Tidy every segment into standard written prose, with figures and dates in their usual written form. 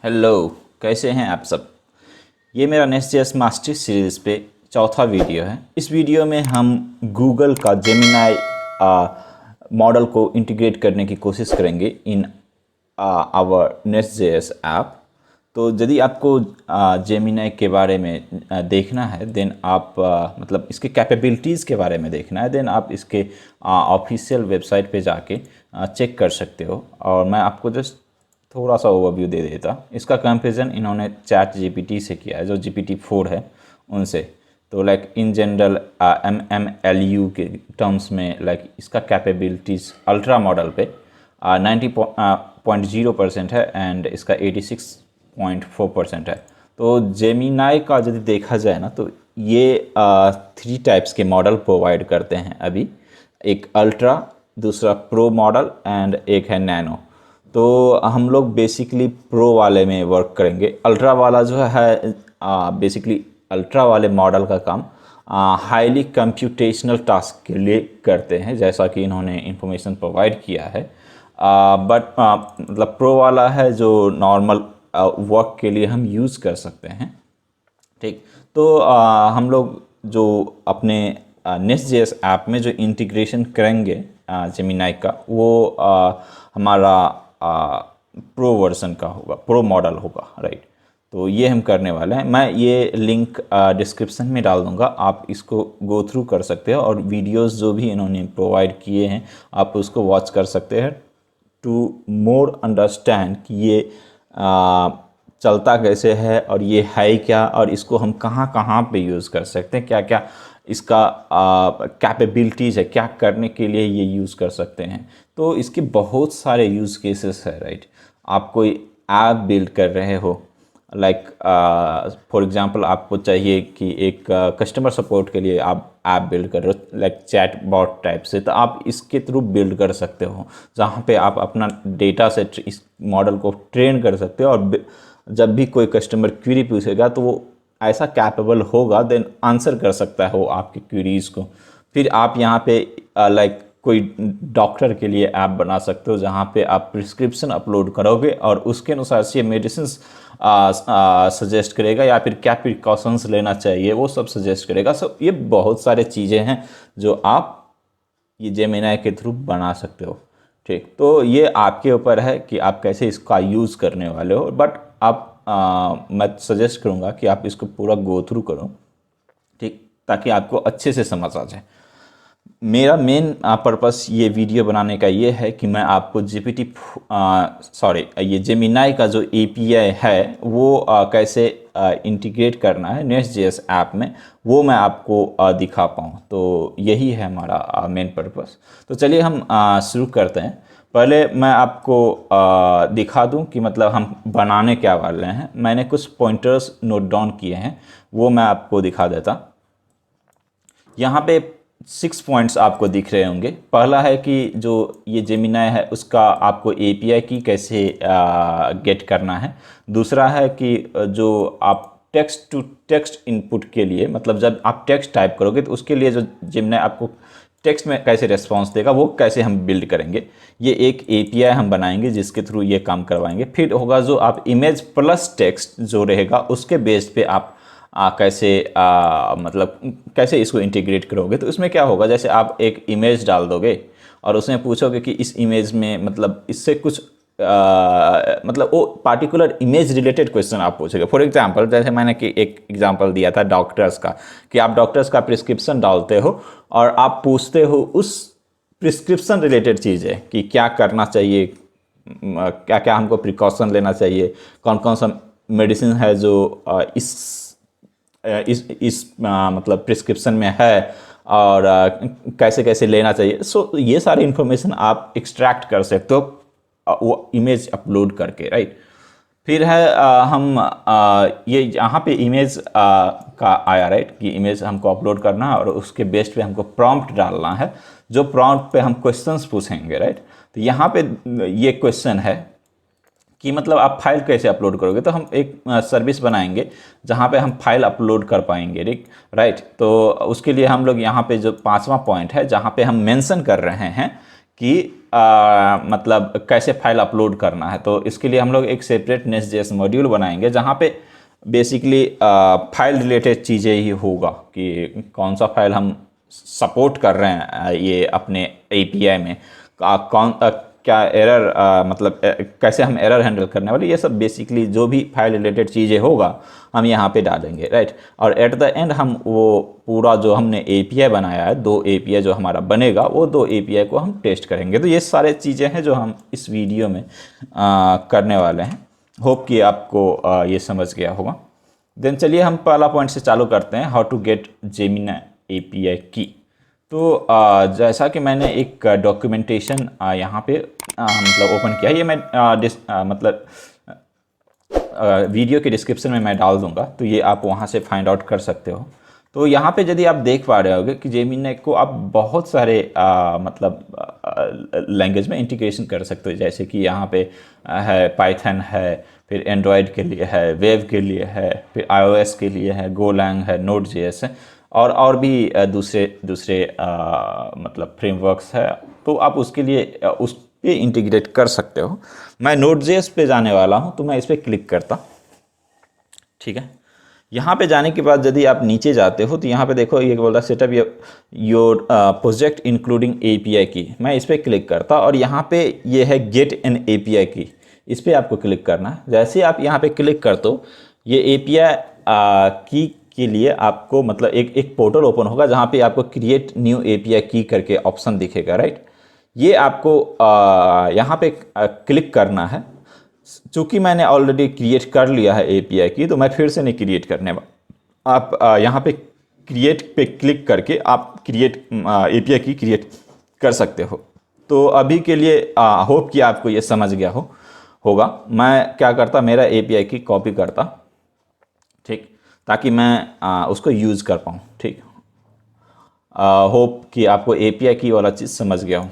Hello, कैसे हैं आप सब। ये मेरा नेक्स्ट मास्टर सीरीज़ पे चौथा वीडियो है। इस वीडियो में हम गूगल का जेमिनाई मॉडल को इंटीग्रेट करने की कोशिश करेंगे इन आवर नेक्स्ट ऐप। तो यदि आपको जेमिनाई के बारे में देखना है देन आप मतलब इसके कैपेबिलिटीज़ के बारे में देखना है देन आप इसके ऑफिशियल वेबसाइट पे जाके चेक कर सकते हो। और मैं आपको जस्ट थोड़ा सा ओवरव्यू दे देता। इसका कंपेरिजन इन्होंने चैट जीपीटी से किया है, जो GPT-4 है उनसे। तो लाइक इन जनरल MMLU के टर्म्स में लाइक इसका कैपेबिलिटीज़ अल्ट्रा मॉडल पे 90.0% है एंड इसका 86.4% है। तो जेमिनाई का यदि देखा जाए ना तो ये 3 टाइप्स के मॉडल प्रोवाइड करते हैं अभी। एक अल्ट्रा, दूसरा प्रो मॉडल एंड एक है नैनो। तो हम लोग बेसिकली प्रो वाले में वर्क करेंगे। अल्ट्रा वाला जो है बेसिकली अल्ट्रा वाले मॉडल का काम हाईली कंप्यूटेशनल टास्क के लिए करते हैं, जैसा कि इन्होंने इंफॉर्मेशन प्रोवाइड किया है। बट मतलब प्रो वाला है जो नॉर्मल वर्क के लिए हम यूज़ कर सकते हैं। ठीक, तो हम लोग जो अपने नेक्स्ट.js ऐप में जो इंटीग्रेशन करेंगे जेमिनाई का, वो हमारा प्रो वर्जन का होगा, प्रो मॉडल होगा, राइट। तो ये हम करने वाले हैं। मैं ये लिंक डिस्क्रिप्शन में डाल दूंगा, आप इसको गो थ्रू कर सकते हो और वीडियोस जो भी इन्होंने प्रोवाइड किए हैं आप उसको वॉच कर सकते हैं टू मोर अंडरस्टैंड कि ये चलता कैसे है और ये है क्या और इसको हम कहाँ कहाँ पे यूज़ कर सकते हैं, क्या क्या इसका कैपेबिलिटीज़ है, क्या करने के लिए ये यूज़ कर सकते हैं। तो इसके बहुत सारे यूज़ केसेस है, राइट। आप कोई ऐप बिल्ड कर रहे हो, लाइक फॉर एग्जांपल आपको चाहिए कि एक कस्टमर सपोर्ट के लिए आप ऐप बिल्ड कर रहे हो लाइक चैट बॉट टाइप से, तो आप इसके थ्रू बिल्ड कर सकते हो, जहाँ पे आप अपना डेटा सेट इस मॉडल को ट्रेन कर सकते हो और जब भी कोई कस्टमर क्वेरी पूछेगा तो वो ऐसा कैपेबल होगा देन आंसर कर सकता है वो आपकी क्वेरीज को। फिर आप यहाँ पे लाइक कोई डॉक्टर के लिए ऐप बना सकते हो, जहाँ पे आप प्रिस्क्रिप्शन अपलोड करोगे और उसके अनुसार से मेडिसिन सजेस्ट करेगा या फिर क्या प्रिकॉशंस लेना चाहिए वो सब सजेस्ट करेगा। सब ये बहुत सारे चीज़ें हैं जो आप ये जेमिनाई के थ्रू बना सकते हो। ठीक, तो ये आपके ऊपर है कि आप कैसे इसका यूज़ करने वाले हो, बट आप मैं सजेस्ट करूँगा कि आप इसको पूरा गो थ्रू करो, ठीक, ताकि आपको अच्छे से समझ आ जाए। मेरा मेन पर्पस ये वीडियो बनाने का ये है कि मैं आपको ये जेमिनाई का जो API है वो कैसे इंटीग्रेट करना है नेक्स्ट.js ऐप में, वो मैं आपको दिखा पाऊँ। तो यही है हमारा मेन पर्पस। तो चलिए हम शुरू करते हैं। पहले मैं आपको दिखा दूं कि मतलब हम बनाने क्या वाले हैं। मैंने कुछ पॉइंटर्स नोट डाउन किए हैं, वो मैं आपको दिखा देता। यहाँ पे 6 पॉइंट्स आपको दिख रहे होंगे। पहला है कि जो ये जेमिनाई है उसका आपको API की कैसे गेट करना है। दूसरा है कि जो आप टेक्स्ट टू टेक्स्ट इनपुट के लिए, मतलब जब आप टेक्स्ट टाइप करोगे तो उसके लिए जो जेमिनाई आपको टेक्स्ट में कैसे रिस्पॉन्स देगा वो कैसे हम बिल्ड करेंगे। ये एक API हम बनाएंगे जिसके थ्रू ये काम करवाएंगे। फिर होगा जो आप इमेज प्लस टेक्स्ट जो रहेगा उसके बेस पे आप कैसे मतलब कैसे इसको इंटीग्रेट करोगे। तो इसमें क्या होगा, जैसे आप एक इमेज डाल दोगे और उसमें पूछोगे कि इस इमेज में मतलब इससे कुछ मतलब वो पार्टिकुलर इमेज रिलेटेड क्वेश्चन आप पूछोगे। फॉर एग्जांपल जैसे मैंने कि एक एग्जांपल दिया था डॉक्टर्स का, कि आप डॉक्टर्स का प्रिस्क्रिप्शन डालते हो और आप पूछते हो उस प्रिस्क्रिप्शन रिलेटेड चीज़ें कि क्या करना चाहिए, क्या क्या हमको प्रिकॉशन लेना चाहिए, कौन कौन सा मेडिसिन है जो इस मतलब प्रिस्क्रिप्शन में है और कैसे कैसे लेना चाहिए। सो ये सारी इन्फॉर्मेशन आप एक्सट्रैक्ट कर सकते हो वो इमेज अपलोड करके, राइट। फिर है ये यहाँ पे इमेज का आया, राइट, कि इमेज हमको अपलोड करना है और उसके बेस पे हमको प्रॉम्प्ट डालना है, जो प्रॉम्प्ट पे हम क्वेश्चंस पूछेंगे, राइट। तो यहाँ पे ये क्वेश्चन है कि मतलब आप फाइल कैसे अपलोड करोगे। तो हम एक सर्विस बनाएंगे जहाँ पे हम फाइल अपलोड कर पाएंगे, राइट। तो उसके लिए हम लोग यहाँ पे जो 5वां पॉइंट है जहाँ पे हम मेंशन कर रहे हैं कि मतलब कैसे फाइल अपलोड करना है। तो इसके लिए हम लोग एक सेपरेट नेस्ट.जेएस मॉड्यूल बनाएंगे जहाँ पे बेसिकली फाइल रिलेटेड चीज़ें ही होगा कि कौन सा फाइल हम सपोर्ट कर रहे हैं ये अपने एपीआई में, क्या एरर मतलब कैसे हम एरर हैंडल करने वाले, ये सब बेसिकली जो भी फाइल रिलेटेड चीज़ें होगा हम यहाँ पे डालेंगे, राइट। और एट द एंड हम वो पूरा जो हमने एपीआई बनाया है, 2 एपीआई जो हमारा बनेगा, वो 2 एपीआई को हम टेस्ट करेंगे। तो ये सारे चीज़ें हैं जो हम इस वीडियो में करने वाले हैं। होप कि आपको ये समझ गया होगा। देन चलिए हम पहला पॉइंट से चालू करते हैं, how to get Gemini API key. तो जैसा कि मैंने एक डॉक्यूमेंटेशन यहाँ पे मतलब ओपन किया है, ये मैं मतलब वीडियो के डिस्क्रिप्शन में मैं डाल दूंगा, तो ये आप वहाँ से फाइंड आउट कर सकते हो। तो यहाँ पे यदि आप देख पा रहे होगे कि जेमिनी को आप बहुत सारे मतलब लैंग्वेज में इंटीग्रेशन कर सकते हो, जैसे कि यहाँ पे है पाइथन है, फिर एंड्रॉयड के लिए है, वेब के लिए है, फिर iOS के लिए है, गोलैंग है, नोड.जेएस है, और भी दूसरे मतलब फ्रेमवर्क्स है। तो आप उसके लिए उस पे इंटीग्रेट कर सकते हो। मैं नोड.जेएस पे जाने वाला हूँ, तो मैं इस पर क्लिक करता, ठीक है। यहाँ पे जाने के बाद यदि आप नीचे जाते हो तो यहाँ पे देखो ये बोल रहा है setup your project including API की। मैं इस पर क्लिक करता और यहाँ पे ये है गेट एन एपीआई की, इस पर आपको क्लिक करना है। जैसे आप यहाँ पे क्लिक करते हो, ये एपीआई की के लिए आपको मतलब एक पोर्टल ओपन होगा जहाँ पे आपको क्रिएट न्यू एपीआई की करके ऑप्शन दिखेगा, राइट। ये आपको यहाँ पे क्लिक करना है। चूँकि मैंने ऑलरेडी क्रिएट कर लिया है एपीआई की, तो मैं फिर से नहीं क्रिएट करने वाला। आप यहाँ पे क्रिएट पे क्लिक करके आप एपीआई की क्रिएट कर सकते हो। तो अभी के लिए होप कि आपको ये समझ गया होगा। मैं क्या करता, मेरा एपीआई की कॉपी करता, ठीक, ताकि मैं उसको यूज़ कर पाऊँ, ठीक। होप कि आपको एपीआई की वाला चीज़ समझ गया हो,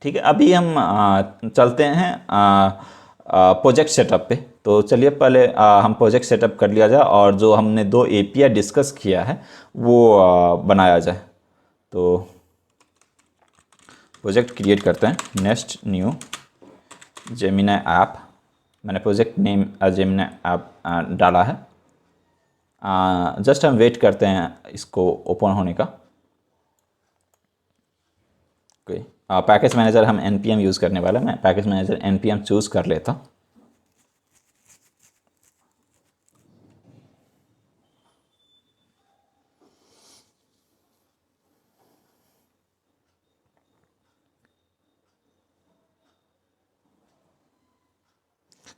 ठीक है। अभी हम चलते हैं प्रोजेक्ट सेटअप पे। तो चलिए पहले हम प्रोजेक्ट सेटअप कर लिया जाए और जो हमने 2 एपीआई डिस्कस किया है वो बनाया जाए। तो प्रोजेक्ट क्रिएट करते हैं, नेक्स्ट न्यू जेमिनी ऐप। मैंने प्रोजेक्ट नेम जेमिनी ऐप डाला है। जस्ट हम वेट करते हैं इसको ओपन होने का। कोई पैकेज मैनेजर हम npm यूज़ करने वाला है। मैं पैकेज मैनेजर npm चूज़ कर लेता।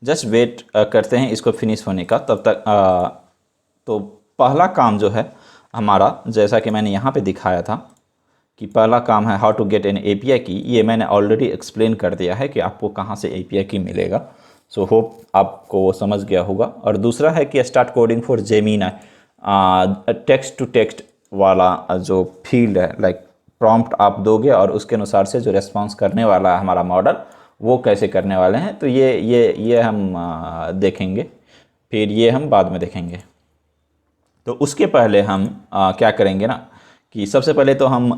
जस्ट वेट करते हैं इसको फिनिश होने का। तब तक तो पहला काम जो है हमारा, जैसा कि मैंने यहाँ पे दिखाया था कि पहला काम है how to get an API key. ये मैंने ऑलरेडी एक्सप्लेन कर दिया है कि आपको कहाँ से एपीआई की मिलेगा। सो होप आपको वो समझ गया होगा। और दूसरा है कि start coding for Gemini, text to text वाला जो फील्ड है, लाइक प्रॉम्प्ट आप दोगे और उसके अनुसार से जो रेस्पॉन्स करने वाला है हमारा मॉडल, वो कैसे करने वाले हैं। तो ये हम देखेंगे, फिर ये हम बाद में देखेंगे। तो उसके पहले हम क्या करेंगे ना कि सबसे पहले तो हम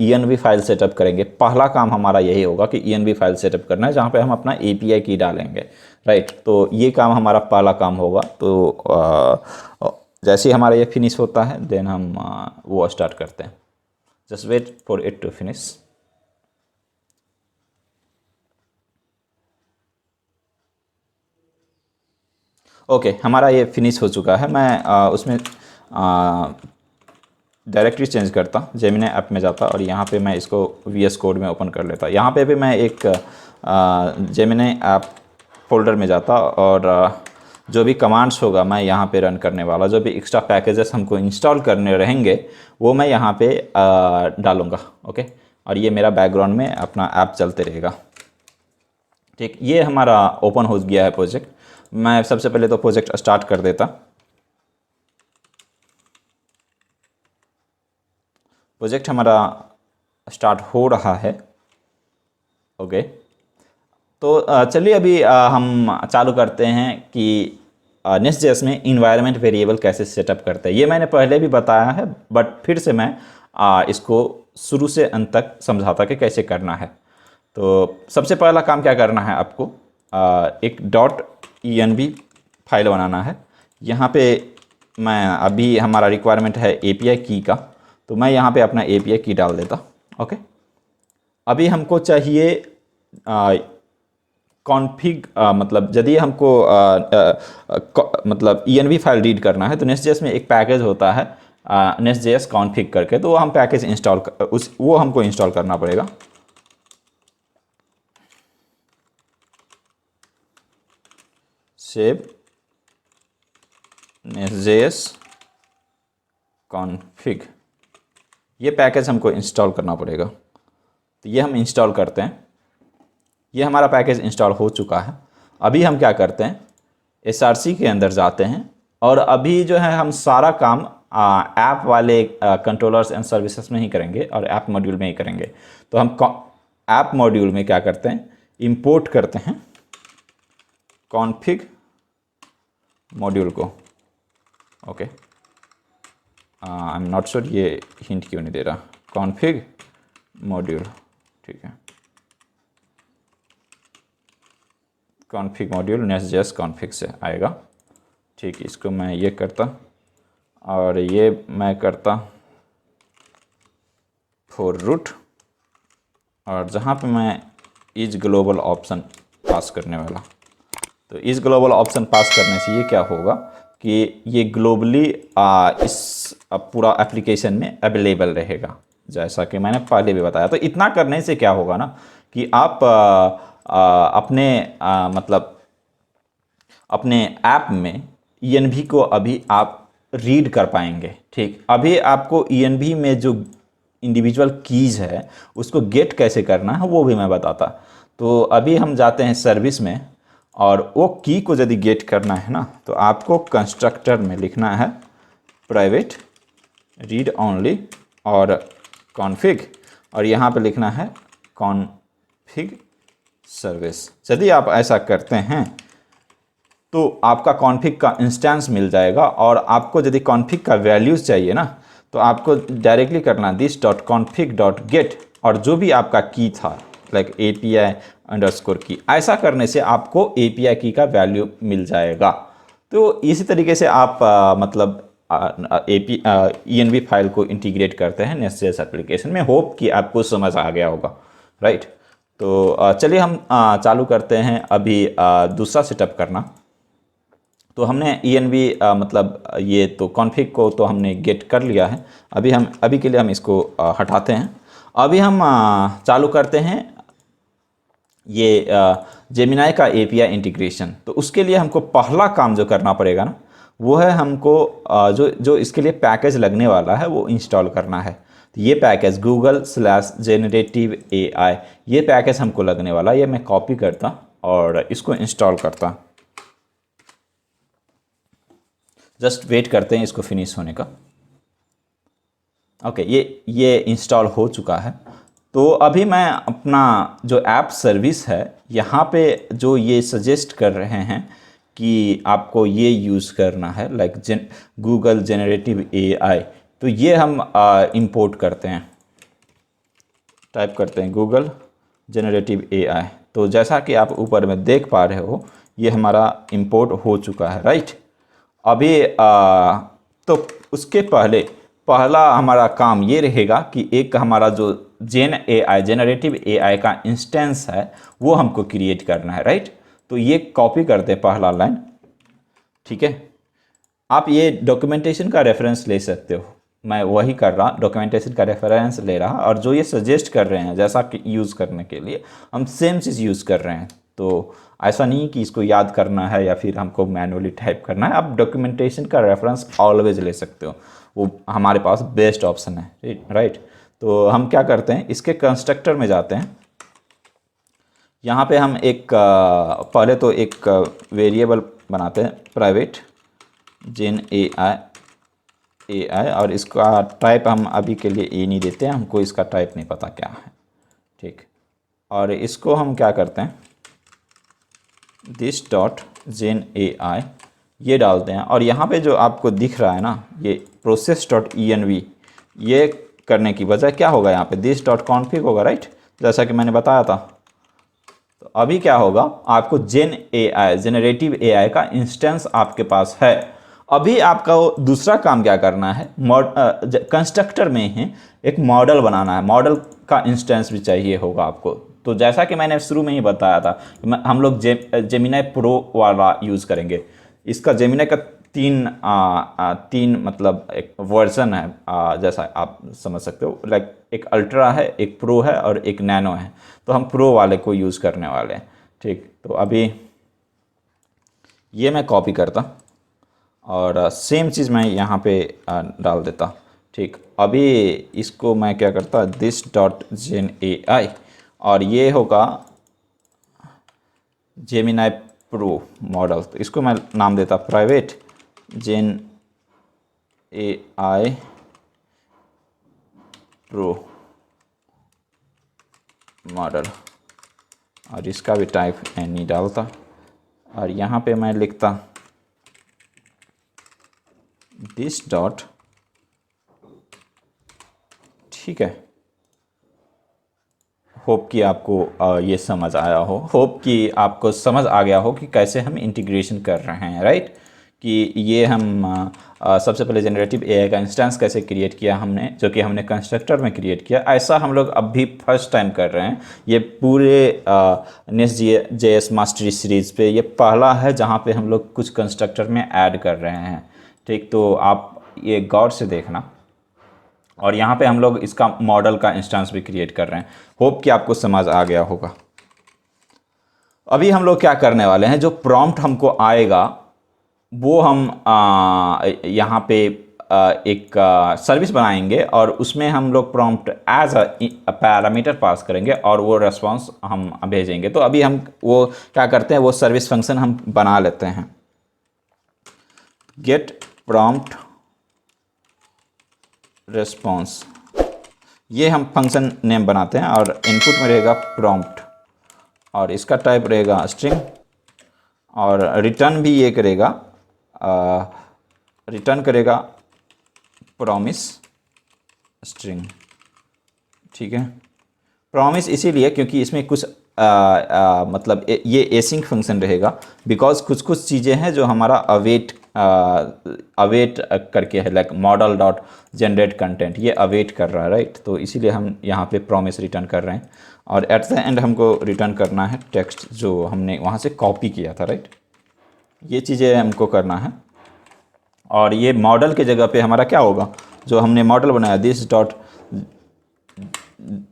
env फाइल सेटअप करेंगे। पहला काम हमारा यही होगा कि env फाइल सेटअप करना है जहाँ पे हम अपना एपीआई की डालेंगे, राइट। तो ये काम हमारा पहला काम होगा। तो जैसे ही हमारा ये फिनिश होता है देन हम वो स्टार्ट करते हैं। Just wait for it to finish. Okay, हमारा ये फिनिश हो चुका है। मैं उसमें डायरेक्टरी चेंज करता, जेमिनी ऐप में जाता और यहाँ पे मैं इसको VS कोड में ओपन कर लेता। यहाँ पे भी मैं एक जेमिनी ऐप फोल्डर में जाता और जो भी कमांड्स होगा मैं यहाँ पे रन करने वाला। जो भी एक्स्ट्रा पैकेजेस हमको इंस्टॉल करने रहेंगे वो मैं यहाँ पे डालूँगा, ओके। और ये मेरा बैकग्राउंड में अपना ऐप चलते रहेगा, ठीक। ये हमारा ओपन हो गया है प्रोजेक्ट। मैं सबसे पहले तो प्रोजेक्ट स्टार्ट कर देता। प्रोजेक्ट हमारा स्टार्ट हो रहा है, ओके। तो चलिए अभी हम चालू करते हैं कि नेक्स्ट.जेएस में इन्वायरमेंट वेरिएबल कैसे सेटअप करते हैं। ये मैंने पहले भी बताया है बट फिर से मैं इसको शुरू से अंत तक समझाता कि कैसे करना है। तो सबसे पहला काम क्या करना है आपको, एक .env फाइल बनाना है। यहाँ पे मैं अभी हमारा रिक्वायरमेंट है API की का, तो मैं यहाँ पे अपना API की डाल देता। ओके, अभी हमको चाहिए कॉन्फ़िग, मतलब यदि हमको मतलब env फाइल रीड करना है तो नेस्टजेएस में एक पैकेज होता है नेस्टजेएस कॉन्फ़िग करके, तो वो हम पैकेज वो हमको इंस्टॉल करना पड़ेगा। सेव नेस्टजेएस कॉन्फ़िग, ये पैकेज हमको इंस्टॉल करना पड़ेगा। तो ये हम इंस्टॉल करते हैं। ये हमारा पैकेज इंस्टॉल हो चुका है। अभी हम क्या करते हैं, SRC के अंदर जाते हैं और अभी जो है हम सारा काम ऐप वाले कंट्रोलर्स एंड सर्विसेज में ही करेंगे और ऐप मॉड्यूल में ही करेंगे। तो हम ऐप मॉड्यूल में क्या करते हैं, इंपोर्ट करते हैं कॉन्फ़िग मॉड्यूल को। Okay, I am not sure ये हिंट क्यों नहीं दे रहा, कॉन्फ़िग मॉड्यूल, ठीक है, कॉन्फ़िग मॉड्यूल नेस्टजेएस कॉन्फ़िग से आएगा। ठीक, इसको मैं ये करता और ये मैं करता फॉर रूट, और जहाँ पे मैं इज ग्लोबल ऑप्शन पास करने वाला, तो इस ग्लोबल ऑप्शन पास करने से ये क्या होगा कि ये ग्लोबली इस पूरा एप्लीकेशन में अवेलेबल रहेगा, जैसा कि मैंने पहले भी बताया। तो इतना करने से क्या होगा ना कि आप अपने मतलब अपने ऐप में env को अभी आप रीड कर पाएंगे। ठीक, अभी आपको env में जो इंडिविजुअल कीज़ है उसको गेट कैसे करना है वो भी मैं बताता। तो अभी हम जाते हैं सर्विस में, और वो की को यदि गेट करना है ना तो आपको कंस्ट्रक्टर में लिखना है प्राइवेट रीड ओनली और कॉन्फ़िग, और यहाँ पे लिखना है कॉन्फ़िग सर्विस। यदि आप ऐसा करते हैं तो आपका कॉन्फ़िग का इंस्टेंस मिल जाएगा, और आपको यदि कॉन्फ़िग का वैल्यूज़ चाहिए ना तो आपको डायरेक्टली करना this.config.get, और जो भी आपका की था लाइक API _ की, ऐसा करने से आपको API की का वैल्यू मिल जाएगा। तो इसी तरीके से आप मतलब env फाइल को इंटीग्रेट करते हैं नेस्टजेएस एप्लीकेशन में। होप कि आपको समझ आ गया होगा, राइट। तो चलिए हम चालू करते हैं अभी दूसरा सेटअप करना। तो हमने env मतलब ये तो कॉन्फ़िग को तो हमने गेट कर लिया है। अभी के लिए हम इसको हटाते हैं। अभी हम चालू करते हैं ये जेमिनाई का API इंटीग्रेशन। तो उसके लिए हमको पहला काम जो करना पड़ेगा ना वो है हमको जो इसके लिए पैकेज लगने वाला है वो इंस्टॉल करना है। तो ये पैकेज Google/Generative AI, ये पैकेज हमको लगने वाला, ये मैं कॉपी करता और इसको इंस्टॉल करता। जस्ट वेट करते हैं इसको फिनिश होने का। ओके, ये इंस्टॉल हो चुका है। तो अभी मैं अपना जो ऐप सर्विस है यहाँ पे जो ये सजेस्ट कर रहे हैं कि आपको ये यूज़ करना है लाइक Google Generative AI, तो ये हम इंपोर्ट करते हैं, टाइप करते हैं Google Generative AI। तो जैसा कि आप ऊपर में देख पा रहे हो ये हमारा इंपोर्ट हो चुका है, राइट। अभी तो उसके पहला हमारा काम ये रहेगा कि एक हमारा जो जेनरेटिव AI का इंस्टेंस है वो हमको क्रिएट करना है, राइट। तो ये कॉपी करते हैं पहला लाइन, ठीक है। आप ये डॉक्यूमेंटेशन का रेफरेंस ले सकते हो, मैं वही कर रहा, डॉक्यूमेंटेशन का रेफरेंस ले रहा, और जो ये सजेस्ट कर रहे हैं जैसा कि यूज़ करने के लिए हम सेम चीज़ यूज़ कर रहे हैं। तो ऐसा नहीं कि इसको याद करना है या फिर हमको मैनुअली टाइप करना है, आप डॉक्यूमेंटेशन का रेफरेंस ऑलवेज ले सकते हो, वो हमारे पास बेस्ट ऑप्शन है, राइट। तो हम क्या करते हैं, इसके कंस्ट्रक्टर में जाते हैं। यहाँ पे हम पहले तो एक वेरिएबल बनाते हैं प्राइवेट जेन AI, और इसका टाइप हम अभी के लिए नहीं देते हैं, हमको इसका टाइप नहीं पता क्या है, ठीक। और इसको हम क्या करते हैं this.genAI ये डालते हैं, और यहाँ पे जो आपको दिख रहा है ना ये process.env, ये करने की बजाय क्या होगा यहाँ पे दिस डॉट कॉन्फिग होगा, राइट, जैसा कि मैंने बताया था। तो अभी क्या होगा, आपको जेन एआई जेनरेटिव एआई का इंस्टेंस आपके पास है। अभी आपका वो दूसरा काम क्या करना है, कंस्ट्रक्टर में ही एक मॉडल बनाना है, मॉडल का इंस्टेंस भी चाहिए होगा आपको। तो जैसा कि मैंने शुरू में ही बताया था कि हम लोग जेमिनाई प्रो वाला यूज़ करेंगे। इसका जेमिनाई का तीन मतलब एक वर्जन है, जैसा आप समझ सकते हो, लाइक एक अल्ट्रा है, एक प्रो है और एक नैनो है। तो हम प्रो वाले को यूज़ करने वाले हैं, ठीक। तो अभी ये मैं कॉपी करता और सेम चीज़ मैं यहाँ पे डाल देता, ठीक। अभी इसको मैं क्या करता, दिस डॉट जेन ए आई, और ये होगा जेमिनाई प्रो मॉडल। तो इसको मैं नाम देता private gen A I pro model, और इसका भी टाइप एनी डालता, और यहाँ पे मैं लिखता दिस डॉट, ठीक है। होप कि आपको ये समझ आया हो, होप कि आपको समझ आ गया हो कि कैसे हम इंटीग्रेशन कर रहे हैं, राइट। कि ये हम सबसे पहले जनरेटिव एआई का इंस्टेंस कैसे क्रिएट किया हमने, जो कि हमने कंस्ट्रक्टर में क्रिएट किया। ऐसा हम लोग अब भी फर्स्ट टाइम कर रहे हैं। ये पूरे नेक्स्ट जेएस मास्टरी सीरीज़ पे ये पहला है जहाँ पे हम लोग कुछ कंस्ट्रक्टर में ऐड कर रहे हैं, ठीक। तो आप ये गौर से देखना, और यहाँ पे हम लोग इसका मॉडल का इंस्टेंस भी क्रिएट कर रहे हैं। होप कि आपको समझ आ गया होगा। अभी हम लोग क्या करने वाले हैं, जो प्रॉम्प्ट हमको आएगा वो हम यहाँ पे एक सर्विस बनाएंगे, और उसमें हम लोग prompt as a parameter pass करेंगे और वो रेस्पॉन्स हम भेजेंगे। तो अभी हम वो क्या करते हैं, वो सर्विस फंक्शन हम बना लेते हैं, गेट प्रॉम्प्ट रेस्पॉन्स, ये हम फंक्शन नेम बनाते हैं, और इनपुट में रहेगा प्रॉम्प्ट, और इसका टाइप रहेगा स्ट्रिंग, और रिटर्न भी ये करेगा, रिटर्न करेगा प्रॉमिस स्ट्रिंग, ठीक है। प्रॉमिस इसीलिए क्योंकि इसमें कुछ मतलब ये एसिंक फंक्शन रहेगा, बिकॉज कुछ कुछ चीज़ें हैं जो हमारा अवेट करके है, like model dot generate content, ये अवेट कर रहा है, राइट। तो इसीलिए हम यहाँ पे प्रॉमिस रिटर्न कर रहे हैं, और एट द एंड हमको रिटर्न करना है टेक्स्ट जो हमने वहाँ से कॉपी किया था, राइट। ये चीज़ें हमको करना है। और ये मॉडल के जगह पे हमारा क्या होगा, जो हमने मॉडल बनाया this dot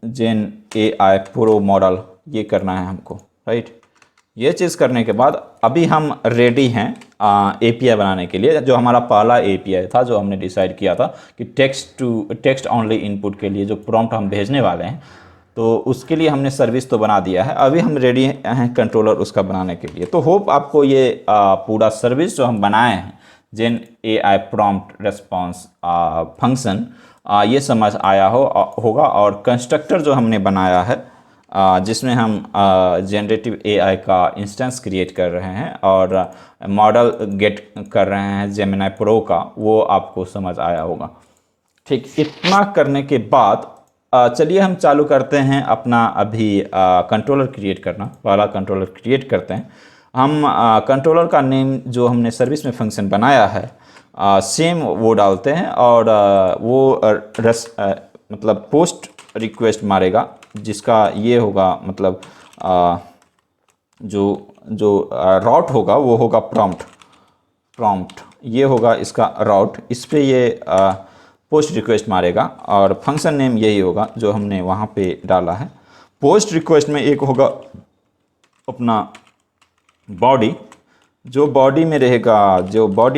gen A I pro model, ये करना है हमको, राइट। ये चीज़ करने के बाद अभी हम रेडी हैं एपीआई बनाने के लिए। जो हमारा पहला एपीआई था, जो हमने डिसाइड किया था कि टेक्स्ट ओनली इनपुट के लिए जो प्रॉम्प्ट हम भेजने वाले हैं, तो उसके लिए हमने सर्विस तो बना दिया है। अभी हम रेडी हैं कंट्रोलर उसका बनाने के लिए। तो होप आपको ये पूरा सर्विस जो हम बनाए हैं जेन A I prompt response function, ये समझ आया होगा। और कंस्ट्रक्टर जो हमने बनाया है जिसमें हम जनरेटिव एआई का इंस्टेंस क्रिएट कर रहे हैं और मॉडल गेट कर रहे हैं जेमिनाई प्रो का, वो आपको समझ आया होगा, ठीक। इतना करने के बाद चलिए हम चालू करते हैं अपना अभी कंट्रोलर क्रिएट करना। पहला कंट्रोलर क्रिएट करते हैं हम। कंट्रोलर का नेम जो हमने सर्विस में फंक्शन बनाया है सेम वो डालते हैं, और वो मतलब पोस्ट रिक्वेस्ट मारेगा, जिसका ये होगा मतलब जो राउट होगा वो होगा प्रॉम्प्ट, ये होगा इसका राउट। इस पे ये पोस्ट रिक्वेस्ट मारेगा, और फंक्शन नेम यही होगा जो हमने वहाँ पे डाला है। पोस्ट रिक्वेस्ट में एक होगा अपना बॉडी, जो बॉडी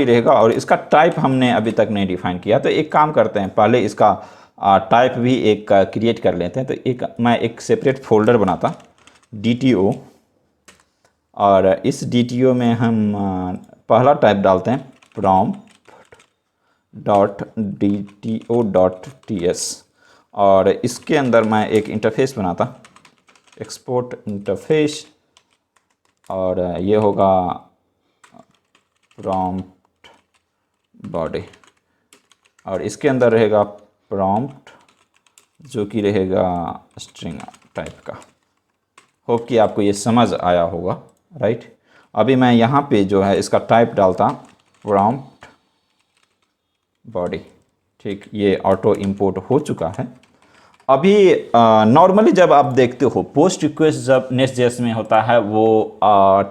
रहेगा, और इसका टाइप हमने अभी तक नहीं डिफाइन किया। तो एक काम करते हैं, पहले इसका टाइप भी एक क्रिएट कर लेते हैं। तो मैं एक सेपरेट फोल्डर बनाता DTO, और इस DTO में हम पहला टाइप डालते हैं prompt.dto.ts, और इसके अंदर मैं एक इंटरफेस बनाता एक्सपोर्ट इंटरफेस, और ये होगा प्रॉम्प्ट बॉडी, और इसके अंदर रहेगा प्रॉम्प्ट जो कि रहेगा स्ट्रिंग टाइप का। होप कि आपको ये समझ आया होगा, राइट। अभी मैं यहाँ पे जो है इसका टाइप डालता प्रॉम्प्ट बॉडी, ठीक, ये ऑटो इंपोर्ट हो चुका है। अभी नॉर्मली जब आप देखते हो पोस्ट रिक्वेस्ट जब नेक्स्ट.जेएस में होता है वो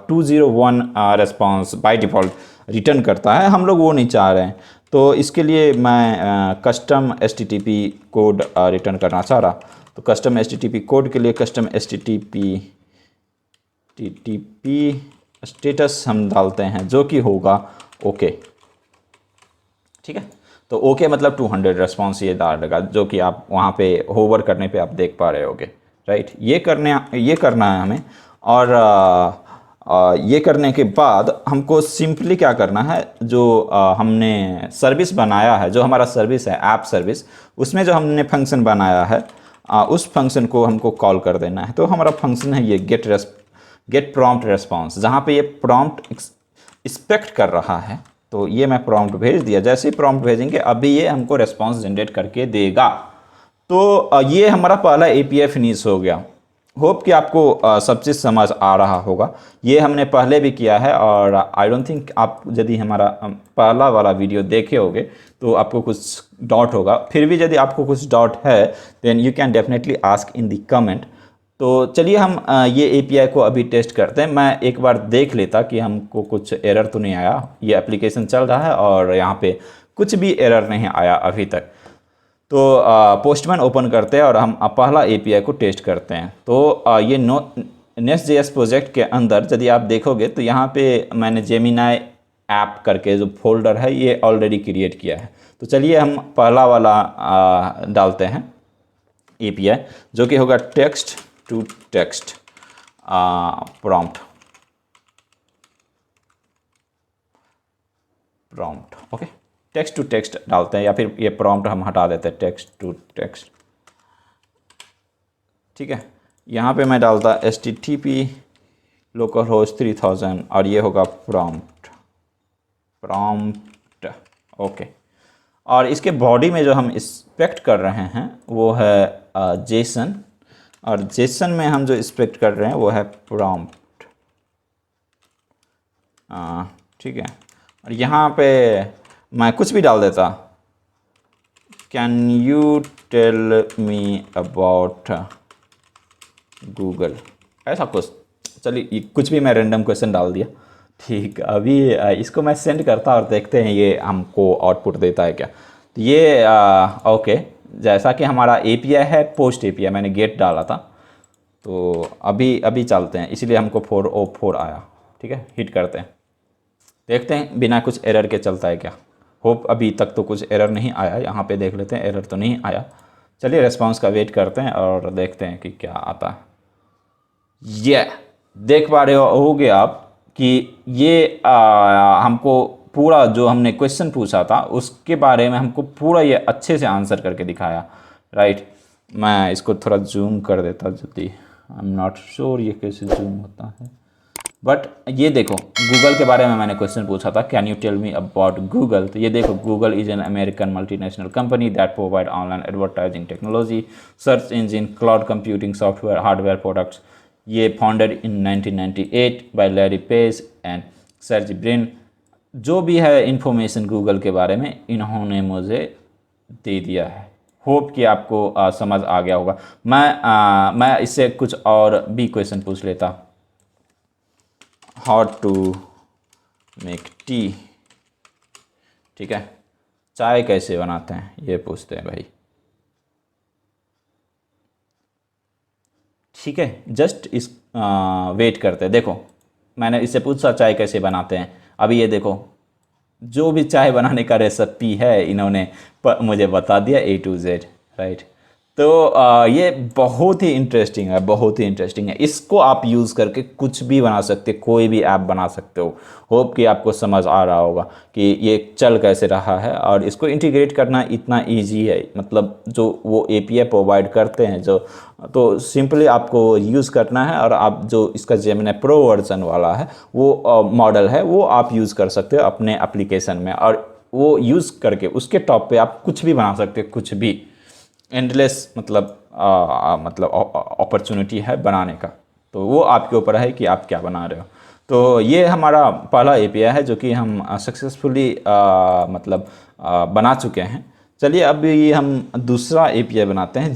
201 रेस्पॉन्स बाय डिफ़ॉल्ट रिटर्न करता है, हम लोग वो नहीं चाह रहे हैं। तो इसके लिए मैं कस्टम HTTP कोड रिटर्न करना चाह रहा। तो कस्टम HTTP कोड के लिए कस्टम HTTP स्टेटस हम डालते हैं जो कि होगा ओके, ठीक है। तो ओके मतलब 200 रेस्पॉन्स ये डालेगा, जो कि आप वहाँ पे होवर करने पे आप देख पा रहे होगे, राइट। ये करना है हमें। और ये करने के बाद हमको सिंपली क्या करना है, जो हमने सर्विस बनाया है, जो हमारा सर्विस है ऐप सर्विस, उसमें जो हमने फंक्शन बनाया है उस फंक्शन को हमको कॉल कर देना है। तो हमारा फंक्शन है ये गेट प्रॉम्प्ट रेस्पॉन्स, जहाँ पे ये प्रॉम्प्ट एक्सपेक्ट कर रहा है। तो ये मैं प्रॉम्प्ट भेज दिया, जैसे ही प्रॉम्प्ट भेजेंगे अभी ये हमको रेस्पॉन्स जनरेट करके देगा। तो ये हमारा पहला API फिनिश हो गया। होप कि आपको सब चीज़ समझ आ रहा होगा। ये हमने पहले भी किया है और आई डोंट थिंक आप यदि हमारा पहला वाला वीडियो देखे होगे तो आपको कुछ डाउट होगा। फिर भी यदि आपको कुछ डाउट है then you can definitely ask in the comment. तो चलिए हम ये API को अभी टेस्ट करते हैं। मैं एक बार देख लेता कि हमको कुछ एरर तो नहीं आया। ये एप्लीकेशन चल रहा है और यहाँ पे कुछ भी एरर नहीं आया अभी तक। तो पोस्टमैन ओपन करते हैं और हम पहला API को टेस्ट करते हैं। तो ये नेक्स्ट.जेएस प्रोजेक्ट के अंदर यदि आप देखोगे तो यहाँ पे मैंने जेमिनाई ऐप करके जो फोल्डर है ये ऑलरेडी क्रिएट किया है। तो चलिए हम पहला वाला डालते हैं API, जो कि होगा text to text prompt, okay. Text to text डालते हैं या फिर ये प्रॉम्प्ट हम हटा देते हैं, टेक्स्ट टू टेक्स्ट, ठीक है। यहाँ पे मैं डालता HTTP localhost 3000 और ये होगा प्रॉम्प्ट, ओके। और इसके बॉडी में जो हम एक्सपेक्ट कर रहे हैं वो है जेसन, और जेसन में हम जो एक्सपेक्ट कर रहे हैं वो है प्रॉम्प्ट, ठीक है। और यहाँ पे मैं कुछ भी डाल देता, can you tell me about Google, ऐसा कुछ। चलिए कुछ भी मैं रैंडम क्वेश्चन डाल दिया, ठीक। अभी इसको मैं सेंड करता और देखते हैं ये हमको आउटपुट देता है क्या। तो ये ओके, जैसा कि हमारा API है पोस्ट API, मैंने गेट डाला था। तो अभी चलते हैं, इसीलिए हमको 404 आया, ठीक है। हिट करते हैं, देखते हैं बिना कुछ एरर के चलता है क्या। होप अभी तक तो कुछ एरर नहीं आया। यहाँ पे देख लेते हैं, एरर तो नहीं आया। चलिए रेस्पॉन्स का वेट करते हैं और देखते हैं कि क्या आता है। ये देख पा रहे होगे आप कि ये हमको पूरा जो हमने क्वेश्चन पूछा था उसके बारे में हमको पूरा ये अच्छे से आंसर करके दिखाया, राइट। मैं इसको थोड़ा जूम कर देता जल्दी, आई एम नॉट श्योर ये कैसे जूम होता है, बट ये देखो गूगल के बारे में मैंने क्वेश्चन पूछा था, can you tell me about Google. तो ये देखो, Google is an American multinational company that provide online advertising technology, search engine, cloud computing software, hardware products. ये founded in 1998 by Larry Page and Sergey Brin. जो भी है information Google के बारे में इन्होंने मुझे दे दिया है। होप कि आपको समझ आ गया होगा। मैं इससे कुछ और भी क्वेश्चन पूछ लेता। हाउ टू मेक टी, ठीक है। चाय कैसे बनाते हैं ये पूछते हैं भाई, ठीक है। जस्ट इस वेट करते हैं। देखो मैंने इससे पूछा चाय कैसे बनाते हैं, अभी ये देखो जो भी चाय बनाने का रेसिपी है इन्होंने मुझे बता दिया A to Z, राइट। तो ये बहुत ही इंटरेस्टिंग है, बहुत ही इंटरेस्टिंग है। इसको आप यूज़ करके कुछ भी बना सकते, कोई भी ऐप बना सकते हो। होप कि आपको समझ आ रहा होगा कि ये चल कैसे रहा है और इसको इंटीग्रेट करना इतना इजी है। मतलब जो वो API प्रोवाइड करते हैं जो, तो सिंपली आपको यूज़ करना है और आप जो इसका जेमिनी प्रो वर्जन वाला है वो मॉडल है वो आप यूज़ कर सकते हो अपने एप्लीकेशन में, और वो यूज़ करके उसके टॉप पे आप कुछ भी बना सकते हो, कुछ भी। एंडलेस मतलब अपॉर्चुनिटी है बनाने का। तो वो आपके ऊपर है कि आप क्या बना रहे हो। तो ये हमारा पहला एपीआई है जो कि हम सक्सेसफुली बना चुके हैं। चलिए अभी हम दूसरा एपीआई बनाते हैं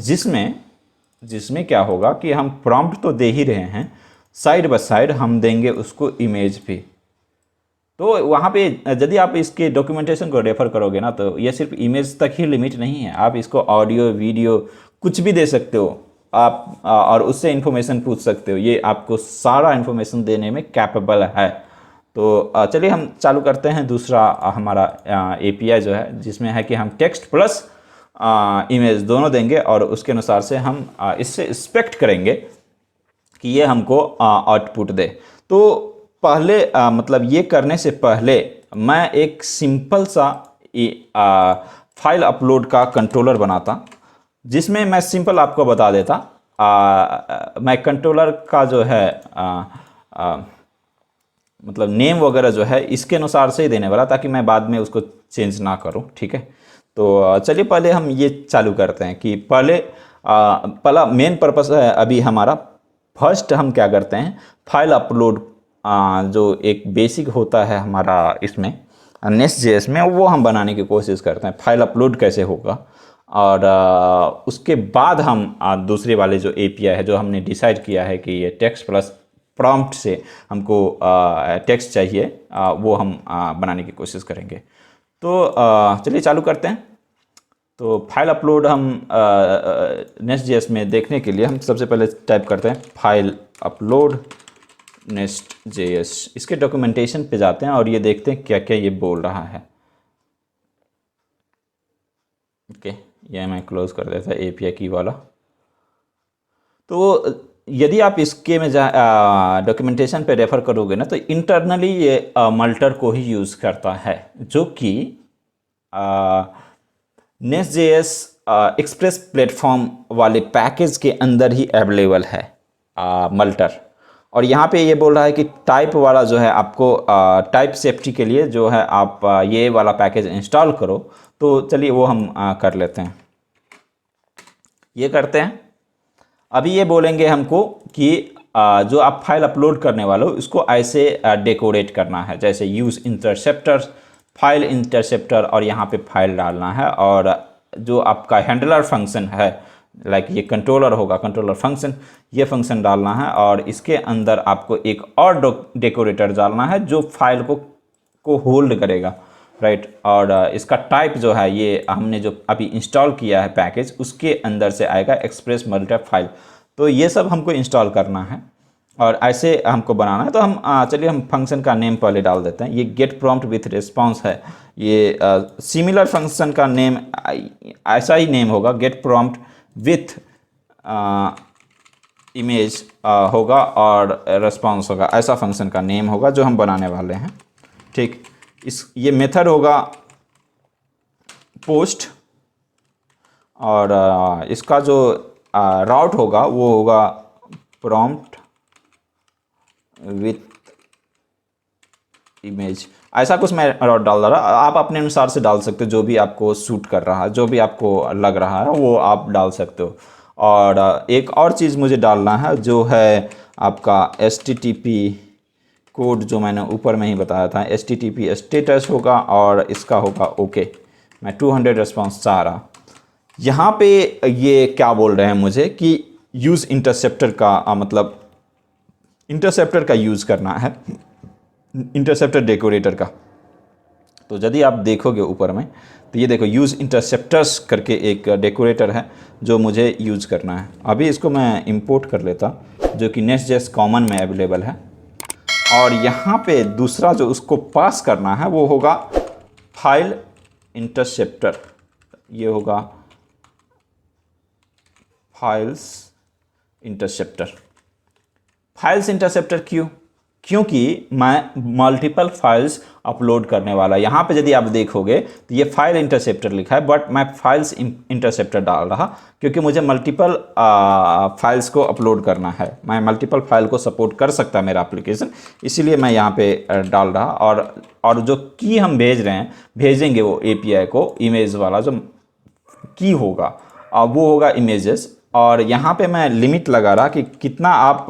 जिसमें क्या होगा कि हम प्रॉम्प्ट तो दे ही रहे हैं, साइड बाय साइड हम देंगे उसको इमेज भी। तो वहाँ पे यदि आप इसके डॉक्यूमेंटेशन को रेफ़र करोगे ना, तो ये सिर्फ इमेज तक ही लिमिट नहीं है, आप इसको ऑडियो वीडियो कुछ भी दे सकते हो आप, और उससे इन्फॉर्मेशन पूछ सकते हो। ये आपको सारा इन्फॉर्मेशन देने में कैपेबल है। तो चलिए हम चालू करते हैं दूसरा हमारा एपीआई जो है, जिसमें है कि हम टेक्स्ट प्लस इमेज दोनों देंगे और उसके अनुसार से हम इससे एक्सपेक्ट करेंगे कि ये हमको आउटपुट दे। तो पहले ये करने से पहले मैं एक सिंपल सा फाइल अपलोड का कंट्रोलर बनाता, जिसमें मैं सिंपल आपको बता देता। मैं कंट्रोलर का जो है नेम वगैरह जो है इसके अनुसार से ही देने वाला, ताकि मैं बाद में उसको चेंज ना करूं। ठीक है, तो चलिए पहले हम ये चालू करते हैं कि पहला मेन पर्पस है अभी हमारा। फर्स्ट हम क्या करते हैं, फाइल अपलोड जो एक बेसिक होता है हमारा इसमें नेस्ट.जेएस में, वो हम बनाने की कोशिश करते हैं। फाइल अपलोड कैसे होगा, और उसके बाद हम दूसरे वाले जो एपीआई है जो हमने डिसाइड किया है कि ये टेक्स्ट प्लस प्रॉम्प्ट से हमको टेक्स्ट चाहिए, वो हम बनाने की कोशिश करेंगे। तो चलिए चालू करते हैं। तो फाइल अपलोड हम नेस्ट.जेएस में देखने के लिए हम सबसे पहले टाइप करते हैं फाइल अपलोड नेस्ट.जेएस। इसके डॉक्यूमेंटेशन पे जाते हैं और ये देखते हैं क्या क्या ये बोल रहा है। ओके, ये मैं क्लोज कर देता है एपीआई की वाला। तो यदि आप इसके में डॉक्यूमेंटेशन पे रेफर करोगे ना, तो इंटरनली ये मल्टर को ही यूज़ करता है, जो कि नेस्ट.जेएस एक्सप्रेस प्लेटफॉर्म वाले पैकेज के अंदर ही अवेलेबल है मल्टर। और यहाँ पे ये बोल रहा है कि टाइप वाला जो है आपको टाइप सेफ्टी के लिए जो है आप ये वाला पैकेज इंस्टॉल करो। तो चलिए वो हम कर लेते हैं, ये करते हैं। अभी ये बोलेंगे हमको कि जो आप फाइल अपलोड करने वाले हो इसको ऐसे डेकोरेट करना है, जैसे यूज़ इंटरसेप्टर, फाइल इंटरसेप्टर, और यहाँ पे फाइल डालना है। और जो आपका हैंडलर फंक्शन है, लाइक ये कंट्रोलर होगा, कंट्रोलर फंक्शन, ये फंक्शन डालना है। और इसके अंदर आपको एक और डेकोरेटर डालना है जो फाइल को होल्ड करेगा, राइट। और इसका टाइप जो है, ये हमने जो अभी इंस्टॉल किया है पैकेज, उसके अंदर से आएगा एक्सप्रेस मल्टर फाइल। तो ये सब हमको इंस्टॉल करना है और ऐसे हमको बनाना है। तो हम चलिए हम फंक्शन का नेम पहले डाल देते हैं। ये गेट प्रॉम्प्ट विथ रिस्पॉन्स है, ये सिमिलर फंक्शन का नेम ऐसा ही नेम होगा, गेट प्रॉम्प्ट विथ इमेज होगा और रिस्पॉन्स होगा, ऐसा फंक्शन का नेम होगा जो हम बनाने वाले हैं। ठीक, ये मेथड होगा पोस्ट, और इसका जो राउट होगा वो होगा प्रॉम्प्ट विथ इमेज। ऐसा कुछ मैं राउट डाल रहा, आप अपने अनुसार से डाल सकते हो, जो भी आपको सूट कर रहा है, जो भी आपको लग रहा है वो आप डाल सकते हो। और एक और चीज़ मुझे डालना है जो है आपका HTTP कोड, जो मैंने ऊपर में ही बताया था। HTTP स्टेटस होगा और इसका होगा ओके। मैं 200 रिस्पॉन्स चाह रहा। यहाँ पे ये क्या बोल रहे हैं मुझे कि यूज़ इंटरसेप्टर का इंटरसेप्टर का यूज़ करना है, इंटरसेप्टर डेकोरेटर का। तो यदि आप देखोगे ऊपर में, तो ये देखो यूज़ इंटरसेप्टर्स करके एक डेकोरेटर है जो मुझे यूज़ करना है। अभी इसको मैं इंपोर्ट कर लेता, जो कि नेस्ट.जेएस कॉमन में अवेलेबल है। और यहाँ पे दूसरा जो उसको पास करना है वो होगा फाइल इंटरसेप्टर। ये होगा फाइल्स इंटरसेप्टर। फाइल्स इंटरसेप्टर क्योंकि मैं मल्टीपल फाइल्स अपलोड करने वाला। यहाँ पे यदि आप देखोगे तो ये फाइल इंटरसेप्टर लिखा है, बट मैं फाइल्स इंटरसेप्टर डाल रहा क्योंकि मुझे मल्टीपल फाइल्स को अपलोड करना है। मैं मल्टीपल फाइल को सपोर्ट कर सकता है मेरा एप्लीकेशन, इसीलिए मैं यहाँ पे डाल रहा। और जो की हम भेजेंगे वो एपीआई को इमेज वाला जो की होगा, वो होगा इमेजेस। और यहाँ पे मैं लिमिट लगा रहा कि कितना आप